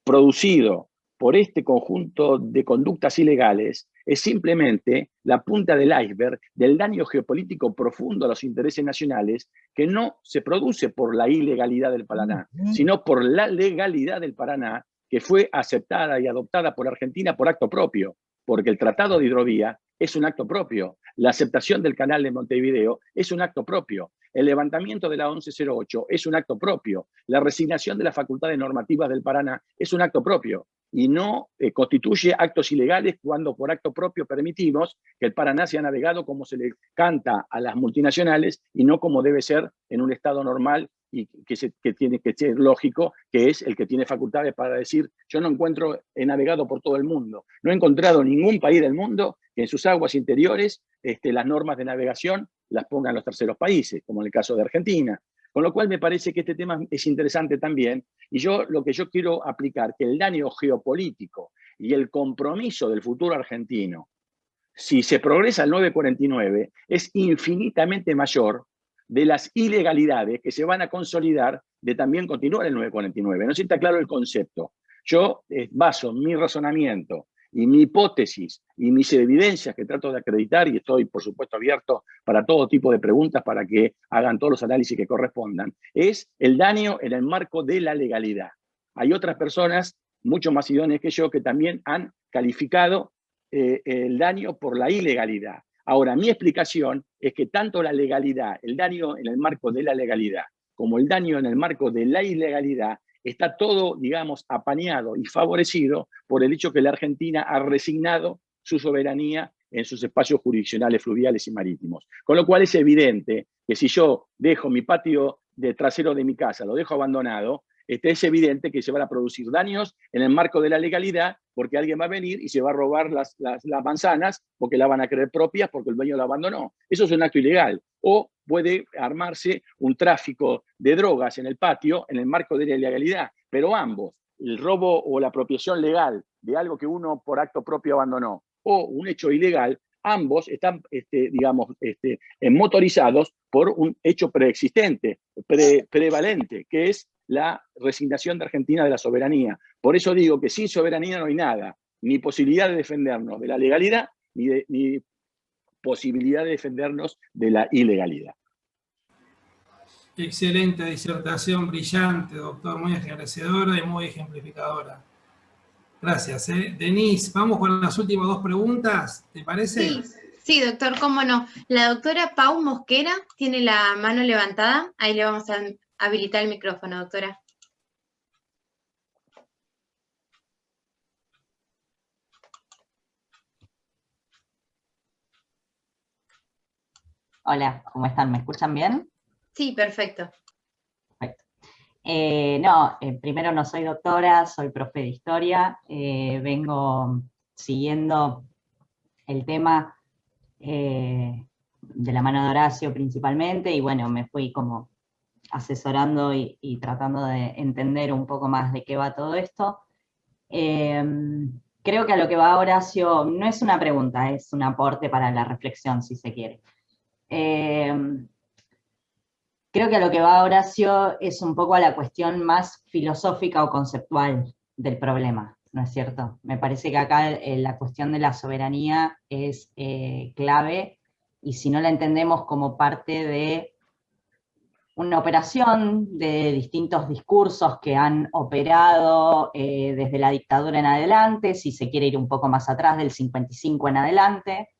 producido por este conjunto de conductas ilegales es simplemente la punta del iceberg del daño geopolítico profundo a los intereses nacionales, que no se produce por la ilegalidad del Paraná, sino por la legalidad del Paraná, que fue aceptada y adoptada por Argentina por acto propio, porque el Tratado de Hidrovía es un acto propio, la aceptación del canal de Montevideo es un acto propio, el levantamiento de la 1108 es un acto propio, la resignación de las facultades normativas del Paraná es un acto propio, y no constituye actos ilegales cuando por acto propio permitimos que el Paraná sea navegado como se le canta a las multinacionales y no como debe ser en un estado normal y que tiene que ser lógico, que es el que tiene facultades para decir: yo no he navegado por todo el mundo, no he encontrado ningún país del mundo que en sus aguas interiores las normas de navegación las pongan los terceros países, como en el caso de Argentina. Con lo cual me parece que este tema es interesante también, y lo que yo quiero aplicar, que el daño geopolítico y el compromiso del futuro argentino, si se progresa al 949, es infinitamente mayor de las ilegalidades que se van a consolidar de también continuar el 949. No sé si está claro el concepto. Yo baso mi razonamiento y mi hipótesis y mis evidencias que trato de acreditar, y estoy, por supuesto, abierto para todo tipo de preguntas para que hagan todos los análisis que correspondan, es el daño en el marco de la legalidad. Hay otras personas mucho más idóneas que yo que también han calificado el daño por la ilegalidad. Ahora, mi explicación es que tanto la legalidad, el daño en el marco de la legalidad, como el daño en el marco de la ilegalidad, está todo, digamos, apañado y favorecido por el hecho que la Argentina ha resignado su soberanía en sus espacios jurisdiccionales, fluviales y marítimos. Con lo cual es evidente que si yo dejo mi patio de trasero de mi casa, lo dejo abandonado, es evidente que se van a producir daños en el marco de la legalidad, porque alguien va a venir y se va a robar las manzanas porque la van a creer propias porque el dueño la abandonó. Eso es un acto ilegal. O puede armarse un tráfico de drogas en el patio en el marco de la ilegalidad. Pero ambos, el robo o la apropiación legal de algo que uno por acto propio abandonó o un hecho ilegal, ambos están, motorizados por un hecho preexistente, prevalente, que es la resignación de Argentina de la soberanía. Por eso digo que sin soberanía no hay nada, ni posibilidad de defendernos de la legalidad, ni posibilidad de defendernos de la ilegalidad. Excelente disertación, brillante, doctor, muy esclarecedora y muy ejemplificadora. Gracias. Denise, vamos con las últimas dos preguntas, ¿te parece? Sí, doctor, cómo no. La doctora Pau Mosquera tiene la mano levantada, ahí le vamos a habilitar el micrófono, doctora. Hola, ¿cómo están? ¿Me escuchan bien? Sí, perfecto. Perfecto. Primero no soy doctora, soy profe de historia, vengo siguiendo el tema de la mano de Horacio principalmente, y bueno, me fui como asesorando y tratando de entender un poco más de qué va todo esto. Creo que a lo que va Horacio no es una pregunta, es un aporte para la reflexión, si se quiere. Creo que a lo que va Horacio es un poco a la cuestión más filosófica o conceptual del problema, ¿no es cierto? Me parece que acá la cuestión de la soberanía es clave, y si no la entendemos como parte de una operación de distintos discursos que han operado desde la dictadura en adelante, si se quiere ir un poco más atrás, del 55 en adelante,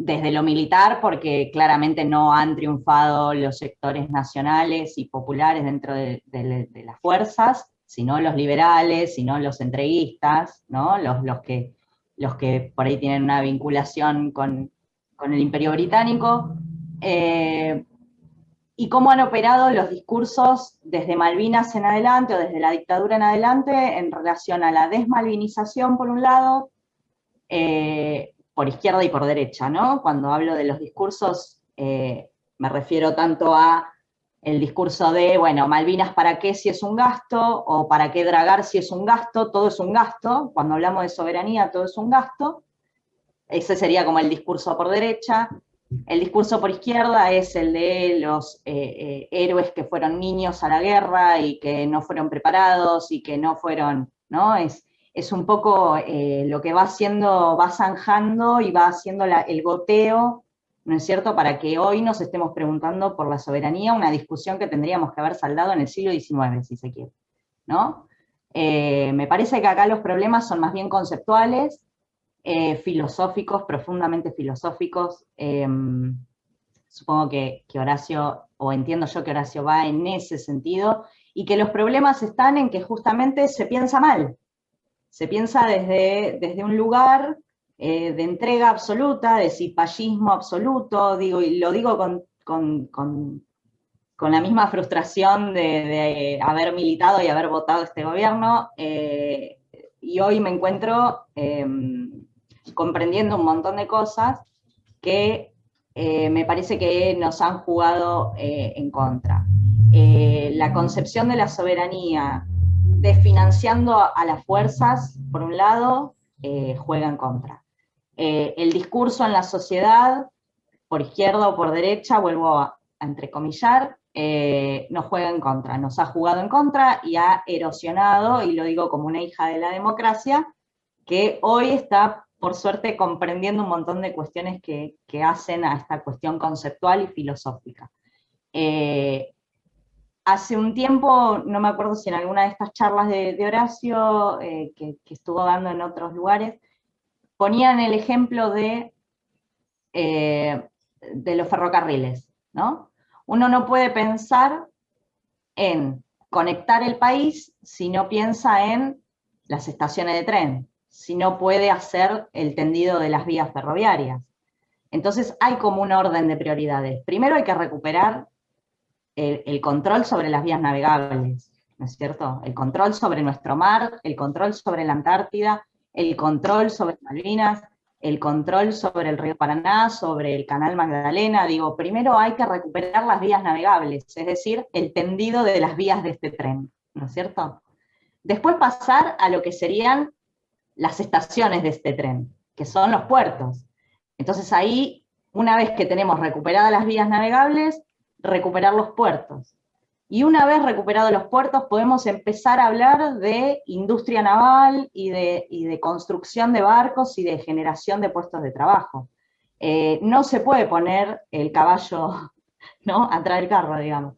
desde lo militar, porque claramente no han triunfado los sectores nacionales y populares dentro de las fuerzas, sino los liberales, sino los entreguistas, ¿no? los que por ahí tienen una vinculación con el Imperio Británico, y cómo han operado los discursos desde Malvinas en adelante, o desde la dictadura en adelante, en relación a la desmalvinización, por un lado, por izquierda y por derecha, ¿no? Cuando hablo de los discursos, me refiero tanto a el discurso de, bueno, Malvinas para qué si es un gasto, o para qué dragar si es un gasto, todo es un gasto, cuando hablamos de soberanía todo es un gasto, ese sería como el discurso por derecha. El discurso por izquierda es el de los héroes que fueron niños a la guerra y que no fueron preparados y que no fueron, ¿no? Es un poco lo que va haciendo, va zanjando y va haciendo el goteo, ¿no es cierto?, para que hoy nos estemos preguntando por la soberanía, una discusión que tendríamos que haber saldado en el siglo XIX, si se quiere, ¿no? Me parece que acá los problemas son más bien conceptuales, filosóficos, profundamente filosóficos. Supongo que Horacio, o entiendo yo que Horacio va en ese sentido, y que los problemas están en que justamente se piensa mal. Se piensa desde un lugar de entrega absoluta, de cipallismo absoluto, digo, y lo digo con la misma frustración de haber militado y haber votado este gobierno, y hoy me encuentro comprendiendo un montón de cosas que me parece que nos han jugado en contra. La concepción de la soberanía desfinanciando a las fuerzas, por un lado, juega en contra. El discurso en la sociedad, por izquierda o por derecha, vuelvo a entrecomillar, nos juega en contra, nos ha jugado en contra y ha erosionado, y lo digo como una hija de la democracia, que hoy está, por suerte, comprendiendo un montón de cuestiones que hacen a esta cuestión conceptual y filosófica. Hace un tiempo, no me acuerdo si en alguna de estas charlas de Horacio, que estuvo dando en otros lugares, ponían el ejemplo de los ferrocarriles, ¿no? Uno no puede pensar en conectar el país si no piensa en las estaciones de tren, si no puede hacer el tendido de las vías ferroviarias. Entonces hay como un orden de prioridades. Primero hay que recuperar el control sobre las vías navegables, ¿no es cierto? El control sobre nuestro mar, el control sobre la Antártida, el control sobre Malvinas, el control sobre el río Paraná, sobre el canal Magdalena. Digo, primero hay que recuperar las vías navegables, es decir, el tendido de las vías de este tren, ¿no es cierto? Después pasar a lo que serían las estaciones de este tren, que son los puertos. Entonces ahí, una vez que tenemos recuperadas las vías navegables, recuperar los puertos. Y una vez recuperados los puertos, podemos empezar a hablar de industria naval y de construcción de barcos y de generación de puestos de trabajo. No se puede poner el caballo, ¿no?, atrás del carro, digamos.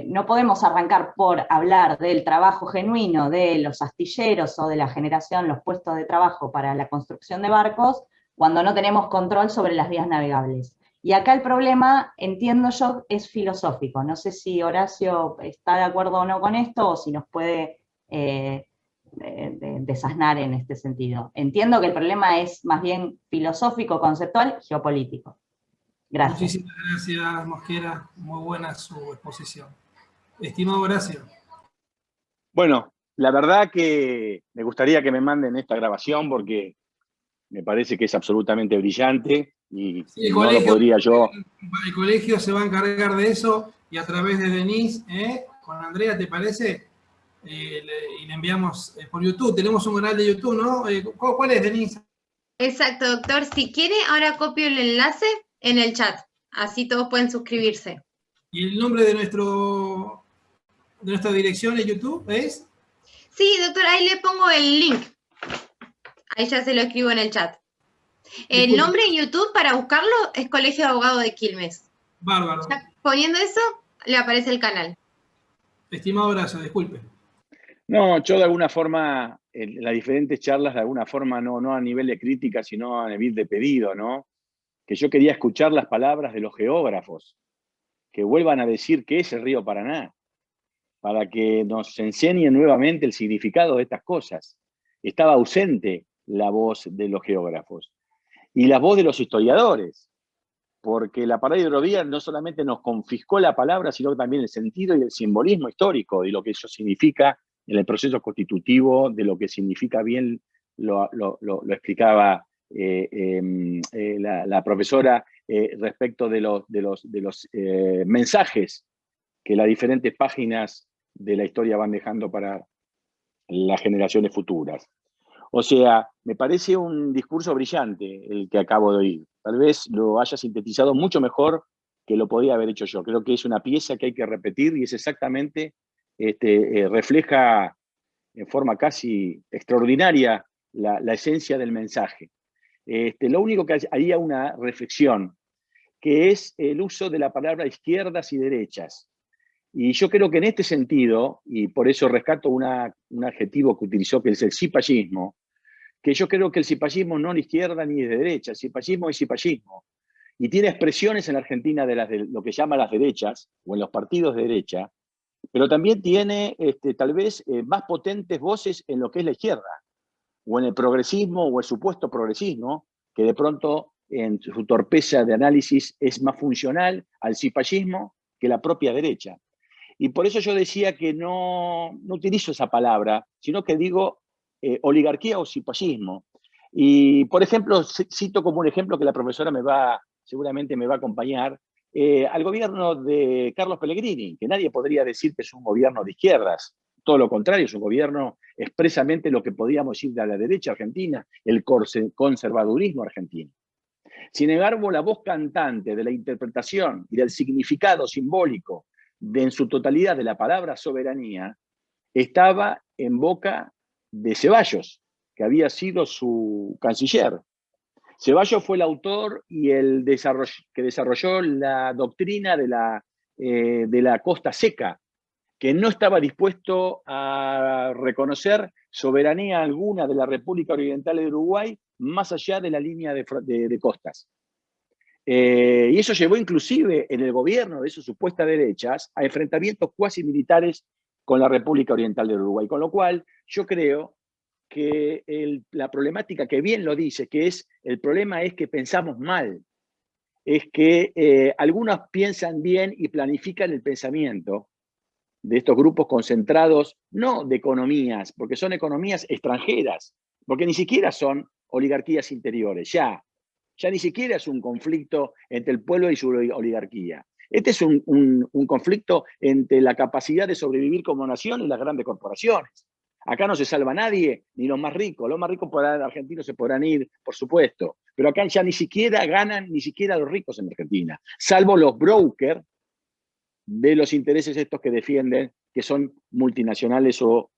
No podemos arrancar por hablar del trabajo genuino de los astilleros o de la generación, los puestos de trabajo para la construcción de barcos, cuando no tenemos control sobre las vías navegables. Y acá el problema, entiendo yo, es filosófico. No sé si Horacio está de acuerdo o no con esto, o si nos puede desasnar en este sentido. Entiendo que el problema es más bien filosófico, conceptual, geopolítico. Gracias. Muchísimas gracias, Mosquera. Muy buena su exposición. Estimado Horacio. Bueno, la verdad que me gustaría que me manden esta grabación porque me parece que es absolutamente brillante y sí, no lo podría yo. El colegio se va a encargar de eso y a través de Denise, con Andrea, ¿te parece? Y le enviamos por YouTube. Tenemos un canal de YouTube, ¿no? ¿Cuál es, Denise? Exacto, doctor. Si quiere, ahora copio el enlace en el chat. Así todos pueden suscribirse. ¿Y el nombre de nuestra dirección en YouTube es? Sí, doctor, ahí le pongo el link. Ahí ya se lo escribo en el chat. El nombre en YouTube para buscarlo es Colegio de Abogados de Quilmes. Bárbaro. Ya poniendo eso, le aparece el canal. Estimado Horacio, disculpe. No, yo de alguna forma, en las diferentes charlas, de alguna forma, no a nivel de crítica, sino a nivel de pedido, ¿no? Que yo quería escuchar las palabras de los geógrafos, que vuelvan a decir qué es el río Paraná, para que nos enseñen nuevamente el significado de estas cosas. Estaba ausente la voz de los geógrafos y la voz de los historiadores, porque la parada hidrovía no solamente nos confiscó la palabra, sino también el sentido y el simbolismo histórico de lo que eso significa en el proceso constitutivo, de lo que significa bien, lo explicaba la profesora respecto de los mensajes que las diferentes páginas de la historia van dejando para las generaciones futuras. O sea, me parece un discurso brillante el que acabo de oír. Tal vez lo haya sintetizado mucho mejor que lo podía haber hecho yo. Creo que es una pieza que hay que repetir y es exactamente, refleja en forma casi extraordinaria la esencia del mensaje. Lo único que haría una reflexión, que es el uso de la palabra izquierdas y derechas. Y yo creo que en este sentido, y por eso rescato un adjetivo que utilizó, que es el cipallismo, que yo creo que el cipallismo no es ni izquierda ni de derecha, el cipallismo es cipallismo. Y tiene expresiones en la Argentina de lo que llama las derechas, o en los partidos de derecha, pero también tiene tal vez más potentes voces en lo que es la izquierda, o en el progresismo, o el supuesto progresismo, que de pronto en su torpeza de análisis es más funcional al cipallismo que la propia derecha. Y por eso yo decía que no utilizo esa palabra, sino que digo oligarquía o cipallismo. Y, por ejemplo, cito como un ejemplo que la profesora seguramente me va a acompañar, al gobierno de Carlos Pellegrini, que nadie podría decir que es un gobierno de izquierdas. Todo lo contrario, es un gobierno expresamente lo que podríamos decir de la derecha argentina, el conservadurismo argentino. Sin embargo, la voz cantante de la interpretación y del significado simbólico en su totalidad de la palabra soberanía estaba en boca de Ceballos, que había sido su canciller. Ceballos fue el autor y que desarrolló la doctrina de la costa seca, que no estaba dispuesto a reconocer soberanía alguna de la República Oriental de Uruguay más allá de la línea de costas. Y eso llevó inclusive en el gobierno de esas supuestas derechas a enfrentamientos cuasi militares con la República Oriental de Uruguay. Con lo cual, yo creo que la problemática, que bien lo dice, el problema es que pensamos mal, es que algunos piensan bien y planifican el pensamiento de estos grupos concentrados, no de economías, porque son economías extranjeras, porque ni siquiera son oligarquías interiores, ya ni siquiera es un conflicto entre el pueblo y su oligarquía. Este es un conflicto entre la capacidad de sobrevivir como nación y las grandes corporaciones. Acá no se salva nadie, ni los más ricos. Los más ricos argentinos se podrán ir, por supuesto, pero acá ya ni siquiera ganan, ni siquiera los ricos en Argentina, salvo los brokers de los intereses estos que defienden, que son multinacionales o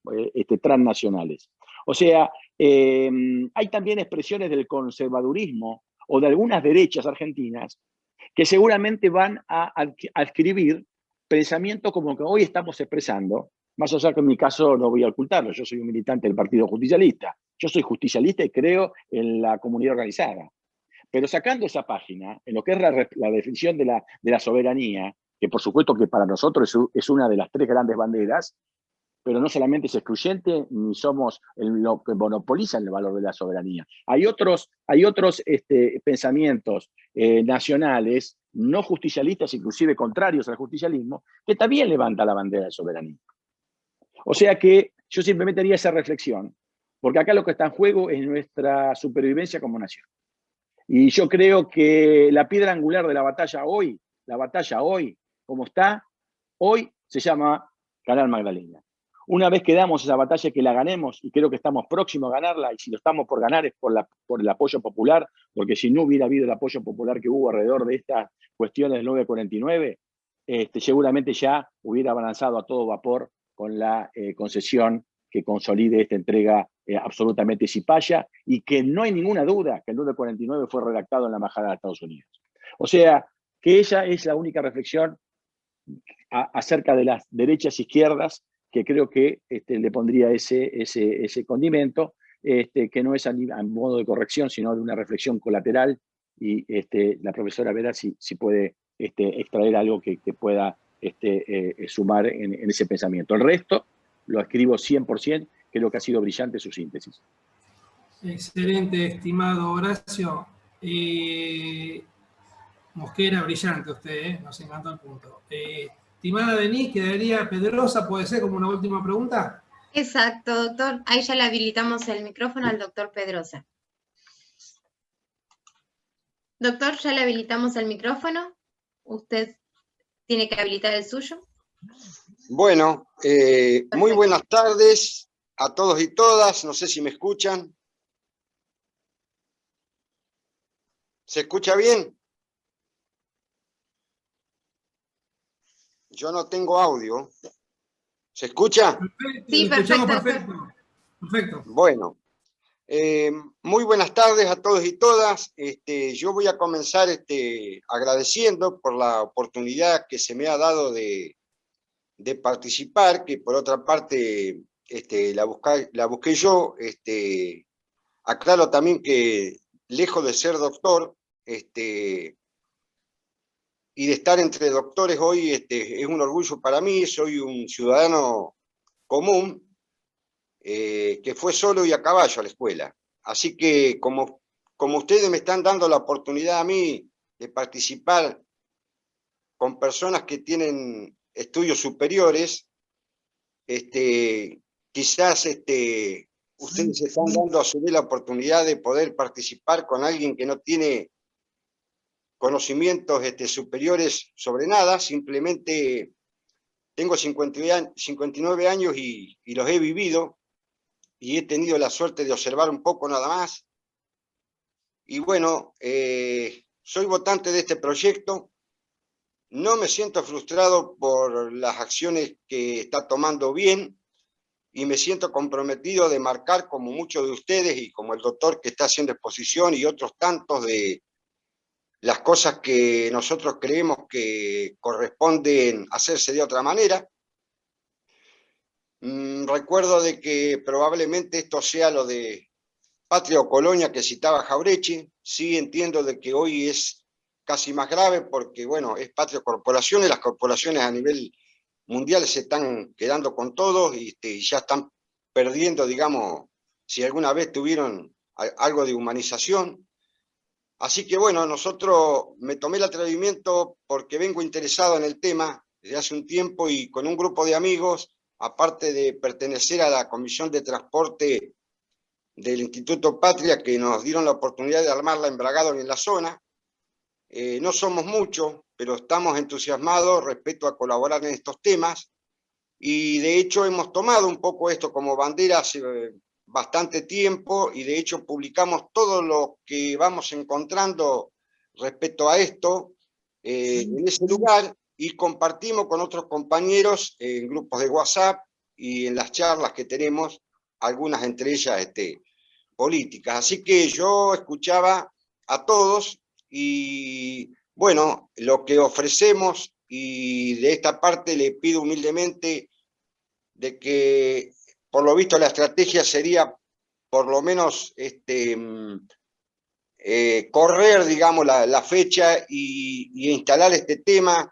transnacionales. O sea, hay también expresiones del conservadurismo o de algunas derechas argentinas que seguramente van a adquirir pensamientos como que hoy estamos expresando, más allá que en mi caso no voy a ocultarlo, yo soy un militante del Partido Justicialista, yo soy justicialista y creo en la comunidad organizada. Pero sacando esa página, en lo que es la definición de la soberanía, que por supuesto que para nosotros es una de las tres grandes banderas, pero no solamente es excluyente, ni somos lo que monopoliza el valor de la soberanía. Hay otros pensamientos nacionales, no justicialistas, inclusive contrarios al justicialismo, que también levantan la bandera de soberanía. O sea que yo simplemente haría esa reflexión, porque acá lo que está en juego es nuestra supervivencia como nación. Y yo creo que la piedra angular de la batalla hoy, como está, hoy se llama Canal Magdalena. Una vez que damos esa batalla, que la ganemos, y creo que estamos próximos a ganarla, y si lo estamos por ganar es por el apoyo popular, porque si no hubiera habido el apoyo popular que hubo alrededor de estas cuestiones del 949, seguramente ya hubiera avanzado a todo vapor con la concesión que consolide esta entrega absolutamente cipaya, y que no hay ninguna duda que el 949 fue redactado en la Embajada de Estados Unidos. O sea, que ella es la única reflexión acerca de las derechas e izquierdas que creo que le pondría ese condimento, que no es a modo de corrección, sino de una reflexión colateral, y la profesora verá si puede extraer algo que pueda sumar en ese pensamiento. El resto lo escribo 100%, creo que ha sido brillante su síntesis. Excelente, estimado Horacio. Mosquera, brillante usted, nos encantó el punto. Estimada Denise, quedaría Pedrosa, ¿puede ser como una última pregunta? Exacto, doctor. Ahí ya le habilitamos el micrófono al doctor Pedrosa. Doctor, ya le habilitamos el micrófono. Usted tiene que habilitar el suyo. Bueno, muy buenas tardes a todos y todas. No sé si me escuchan. ¿Se escucha bien? Yo no tengo audio. ¿Se escucha? Perfecto, Sí, lo escuchamos perfecto. perfecto. Perfecto. Bueno, muy buenas tardes a todos y todas. Yo voy a comenzar agradeciendo por la oportunidad que se me ha dado de participar, que por otra parte la busqué yo. Aclaro también que lejos de ser doctor, y de estar entre doctores hoy, es un orgullo para mí. Soy un ciudadano común que fue solo y a caballo a la escuela. Así que como ustedes me están dando la oportunidad a mí de participar con personas que tienen estudios superiores, quizás ustedes se están dando a su vez la oportunidad de poder participar con alguien que no tiene conocimientos superiores sobre nada. Simplemente tengo 59 años y los he vivido, y he tenido la suerte de observar un poco nada más. Y bueno, soy votante de este proyecto. No me siento frustrado por las acciones que está tomando bien, y me siento comprometido de marcar, como muchos de ustedes y como el doctor que está haciendo exposición y otros tantos, de las cosas que nosotros creemos que corresponden hacerse de otra manera. Recuerdo de que probablemente esto sea lo de patria o colonia que citaba Jauretche. Sí entiendo de que hoy es casi más grave porque, bueno, es patria o corporaciones. Las corporaciones a nivel mundial se están quedando con todos y ya están perdiendo, digamos, si alguna vez tuvieron algo de humanización. Así que bueno, me tomé el atrevimiento porque vengo interesado en el tema desde hace un tiempo, y con un grupo de amigos, aparte de pertenecer a la Comisión de Transporte del Instituto Patria, que nos dieron la oportunidad de armar la Embragado en la zona. No somos muchos, pero estamos entusiasmados respecto a colaborar en estos temas, y de hecho hemos tomado un poco esto como bandera hace bastante tiempo, y de hecho publicamos todo lo que vamos encontrando respecto a esto en ese lugar, y compartimos con otros compañeros en grupos de WhatsApp y en las charlas que tenemos, algunas entre ellas políticas. Así que yo escuchaba a todos, y bueno, lo que ofrecemos, y de esta parte le pido humildemente de que, por lo visto, la estrategia sería por lo menos correr, digamos, la fecha y instalar este tema.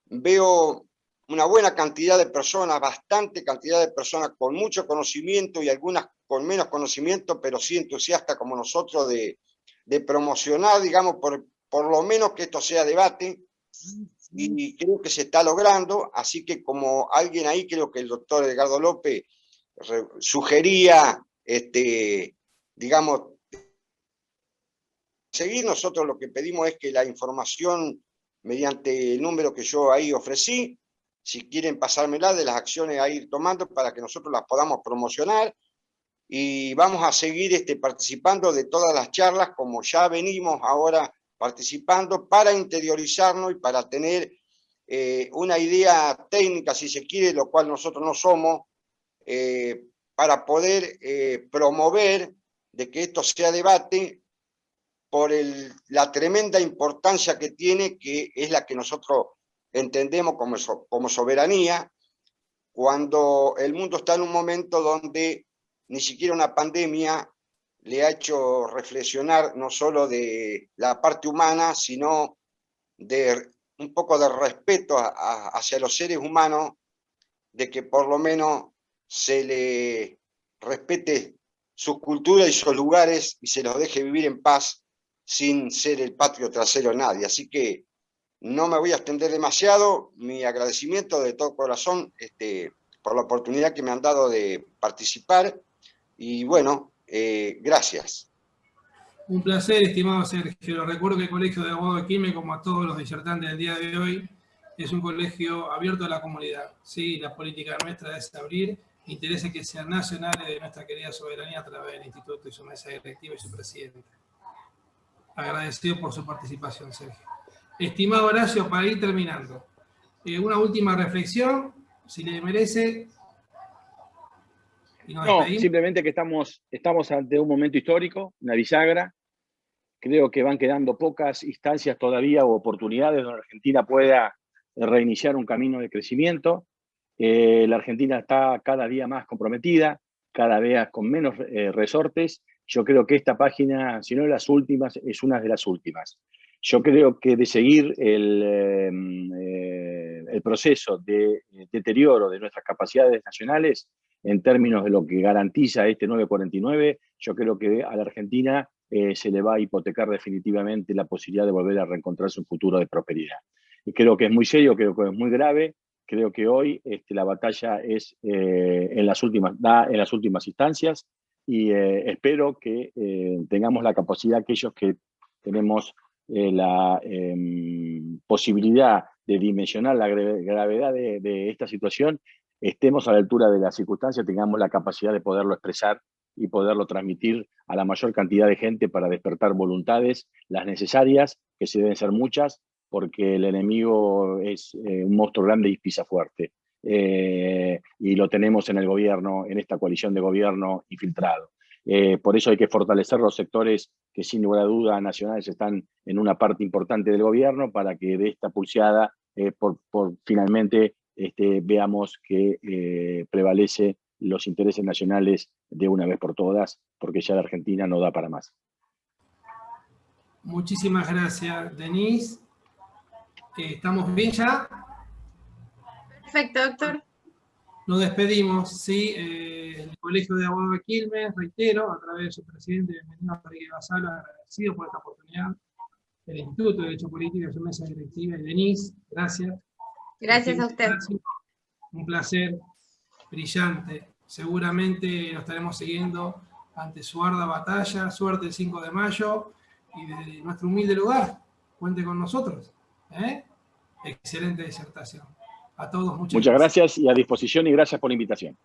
Veo una buena cantidad de personas, bastante cantidad de personas con mucho conocimiento y algunas con menos conocimiento, pero sí entusiastas como nosotros de promocionar, digamos, por lo menos que esto sea debate, y creo que se está logrando. Así que, como alguien ahí, creo que el doctor Edgardo López sugería, digamos, seguir, nosotros lo que pedimos es que la información, mediante el número que yo ahí ofrecí, si quieren pasármela, de las acciones a ir tomando para que nosotros las podamos promocionar, y vamos a seguir participando de todas las charlas como ya venimos ahora participando, para interiorizarnos y para tener una idea técnica, si se quiere, lo cual nosotros no somos, para poder promover de que esto sea debate, por la tremenda importancia que tiene, que es la que nosotros entendemos como soberanía, cuando el mundo está en un momento donde ni siquiera una pandemia le ha hecho reflexionar no solo de la parte humana, sino de un poco de respeto hacia los seres humanos, de que por lo menos se le respete su cultura y sus lugares y se los deje vivir en paz sin ser el patrio trasero de nadie. Así que no me voy a extender demasiado. Mi agradecimiento de todo corazón por la oportunidad que me han dado de participar, y bueno, gracias. Un placer, estimado Sergio. Recuerdo que el Colegio de Abogados de Quilmes, como a todos los disertantes del día de hoy, es un colegio abierto a la comunidad. ¿Sí? La política nuestra es abrir intereses que sean nacionales de nuestra querida soberanía a través del instituto y su mesa directiva y su presidente. Agradecido por su participación, Sergio. Estimado Horacio, para ir terminando, una última reflexión, si le merece. Y nos No, despedimos. simplemente que estamos ante un momento histórico, una bisagra. Creo que van quedando pocas instancias todavía o oportunidades donde Argentina pueda reiniciar un camino de crecimiento. La Argentina está cada día más comprometida, cada vez con menos resortes. Yo creo que esta página, si no de las últimas, es una de las últimas. Yo creo que de seguir el proceso de deterioro de nuestras capacidades nacionales en términos de lo que garantiza este 949, yo creo que a la Argentina se le va a hipotecar definitivamente la posibilidad de volver a reencontrarse un futuro de prosperidad. Y creo que es muy serio, creo que es muy grave. Creo que hoy la batalla es en las últimas instancias y espero que tengamos la capacidad, aquellos que tenemos la posibilidad de dimensionar la gravedad de esta situación, estemos a la altura de las circunstancias, tengamos la capacidad de poderlo expresar y poderlo transmitir a la mayor cantidad de gente para despertar voluntades, las necesarias, que se deben ser muchas, porque el enemigo es un monstruo grande y pisa fuerte. Y lo tenemos en el gobierno, en esta coalición de gobierno infiltrado. Por eso hay que fortalecer los sectores que sin lugar a duda nacionales están en una parte importante del gobierno para que de esta pulseada finalmente veamos que prevalece los intereses nacionales de una vez por todas, porque ya la Argentina no da para más. Muchísimas gracias, Denise. ¿Estamos bien ya? Perfecto, doctor. Nos despedimos, ¿sí? El Colegio de Abogados de Quilmes, reitero, a través de su presidente, bienvenido Enrique Basalo, agradecido por esta oportunidad. El Instituto de Derecho Político, su mesa directiva, y Denise, gracias. Gracias a usted. Un placer brillante. Seguramente lo estaremos siguiendo ante su ardua batalla. Suerte el 5 de mayo y desde nuestro humilde lugar, cuente con nosotros. Excelente disertación. A todos, muchas gracias y a disposición y gracias por la invitación.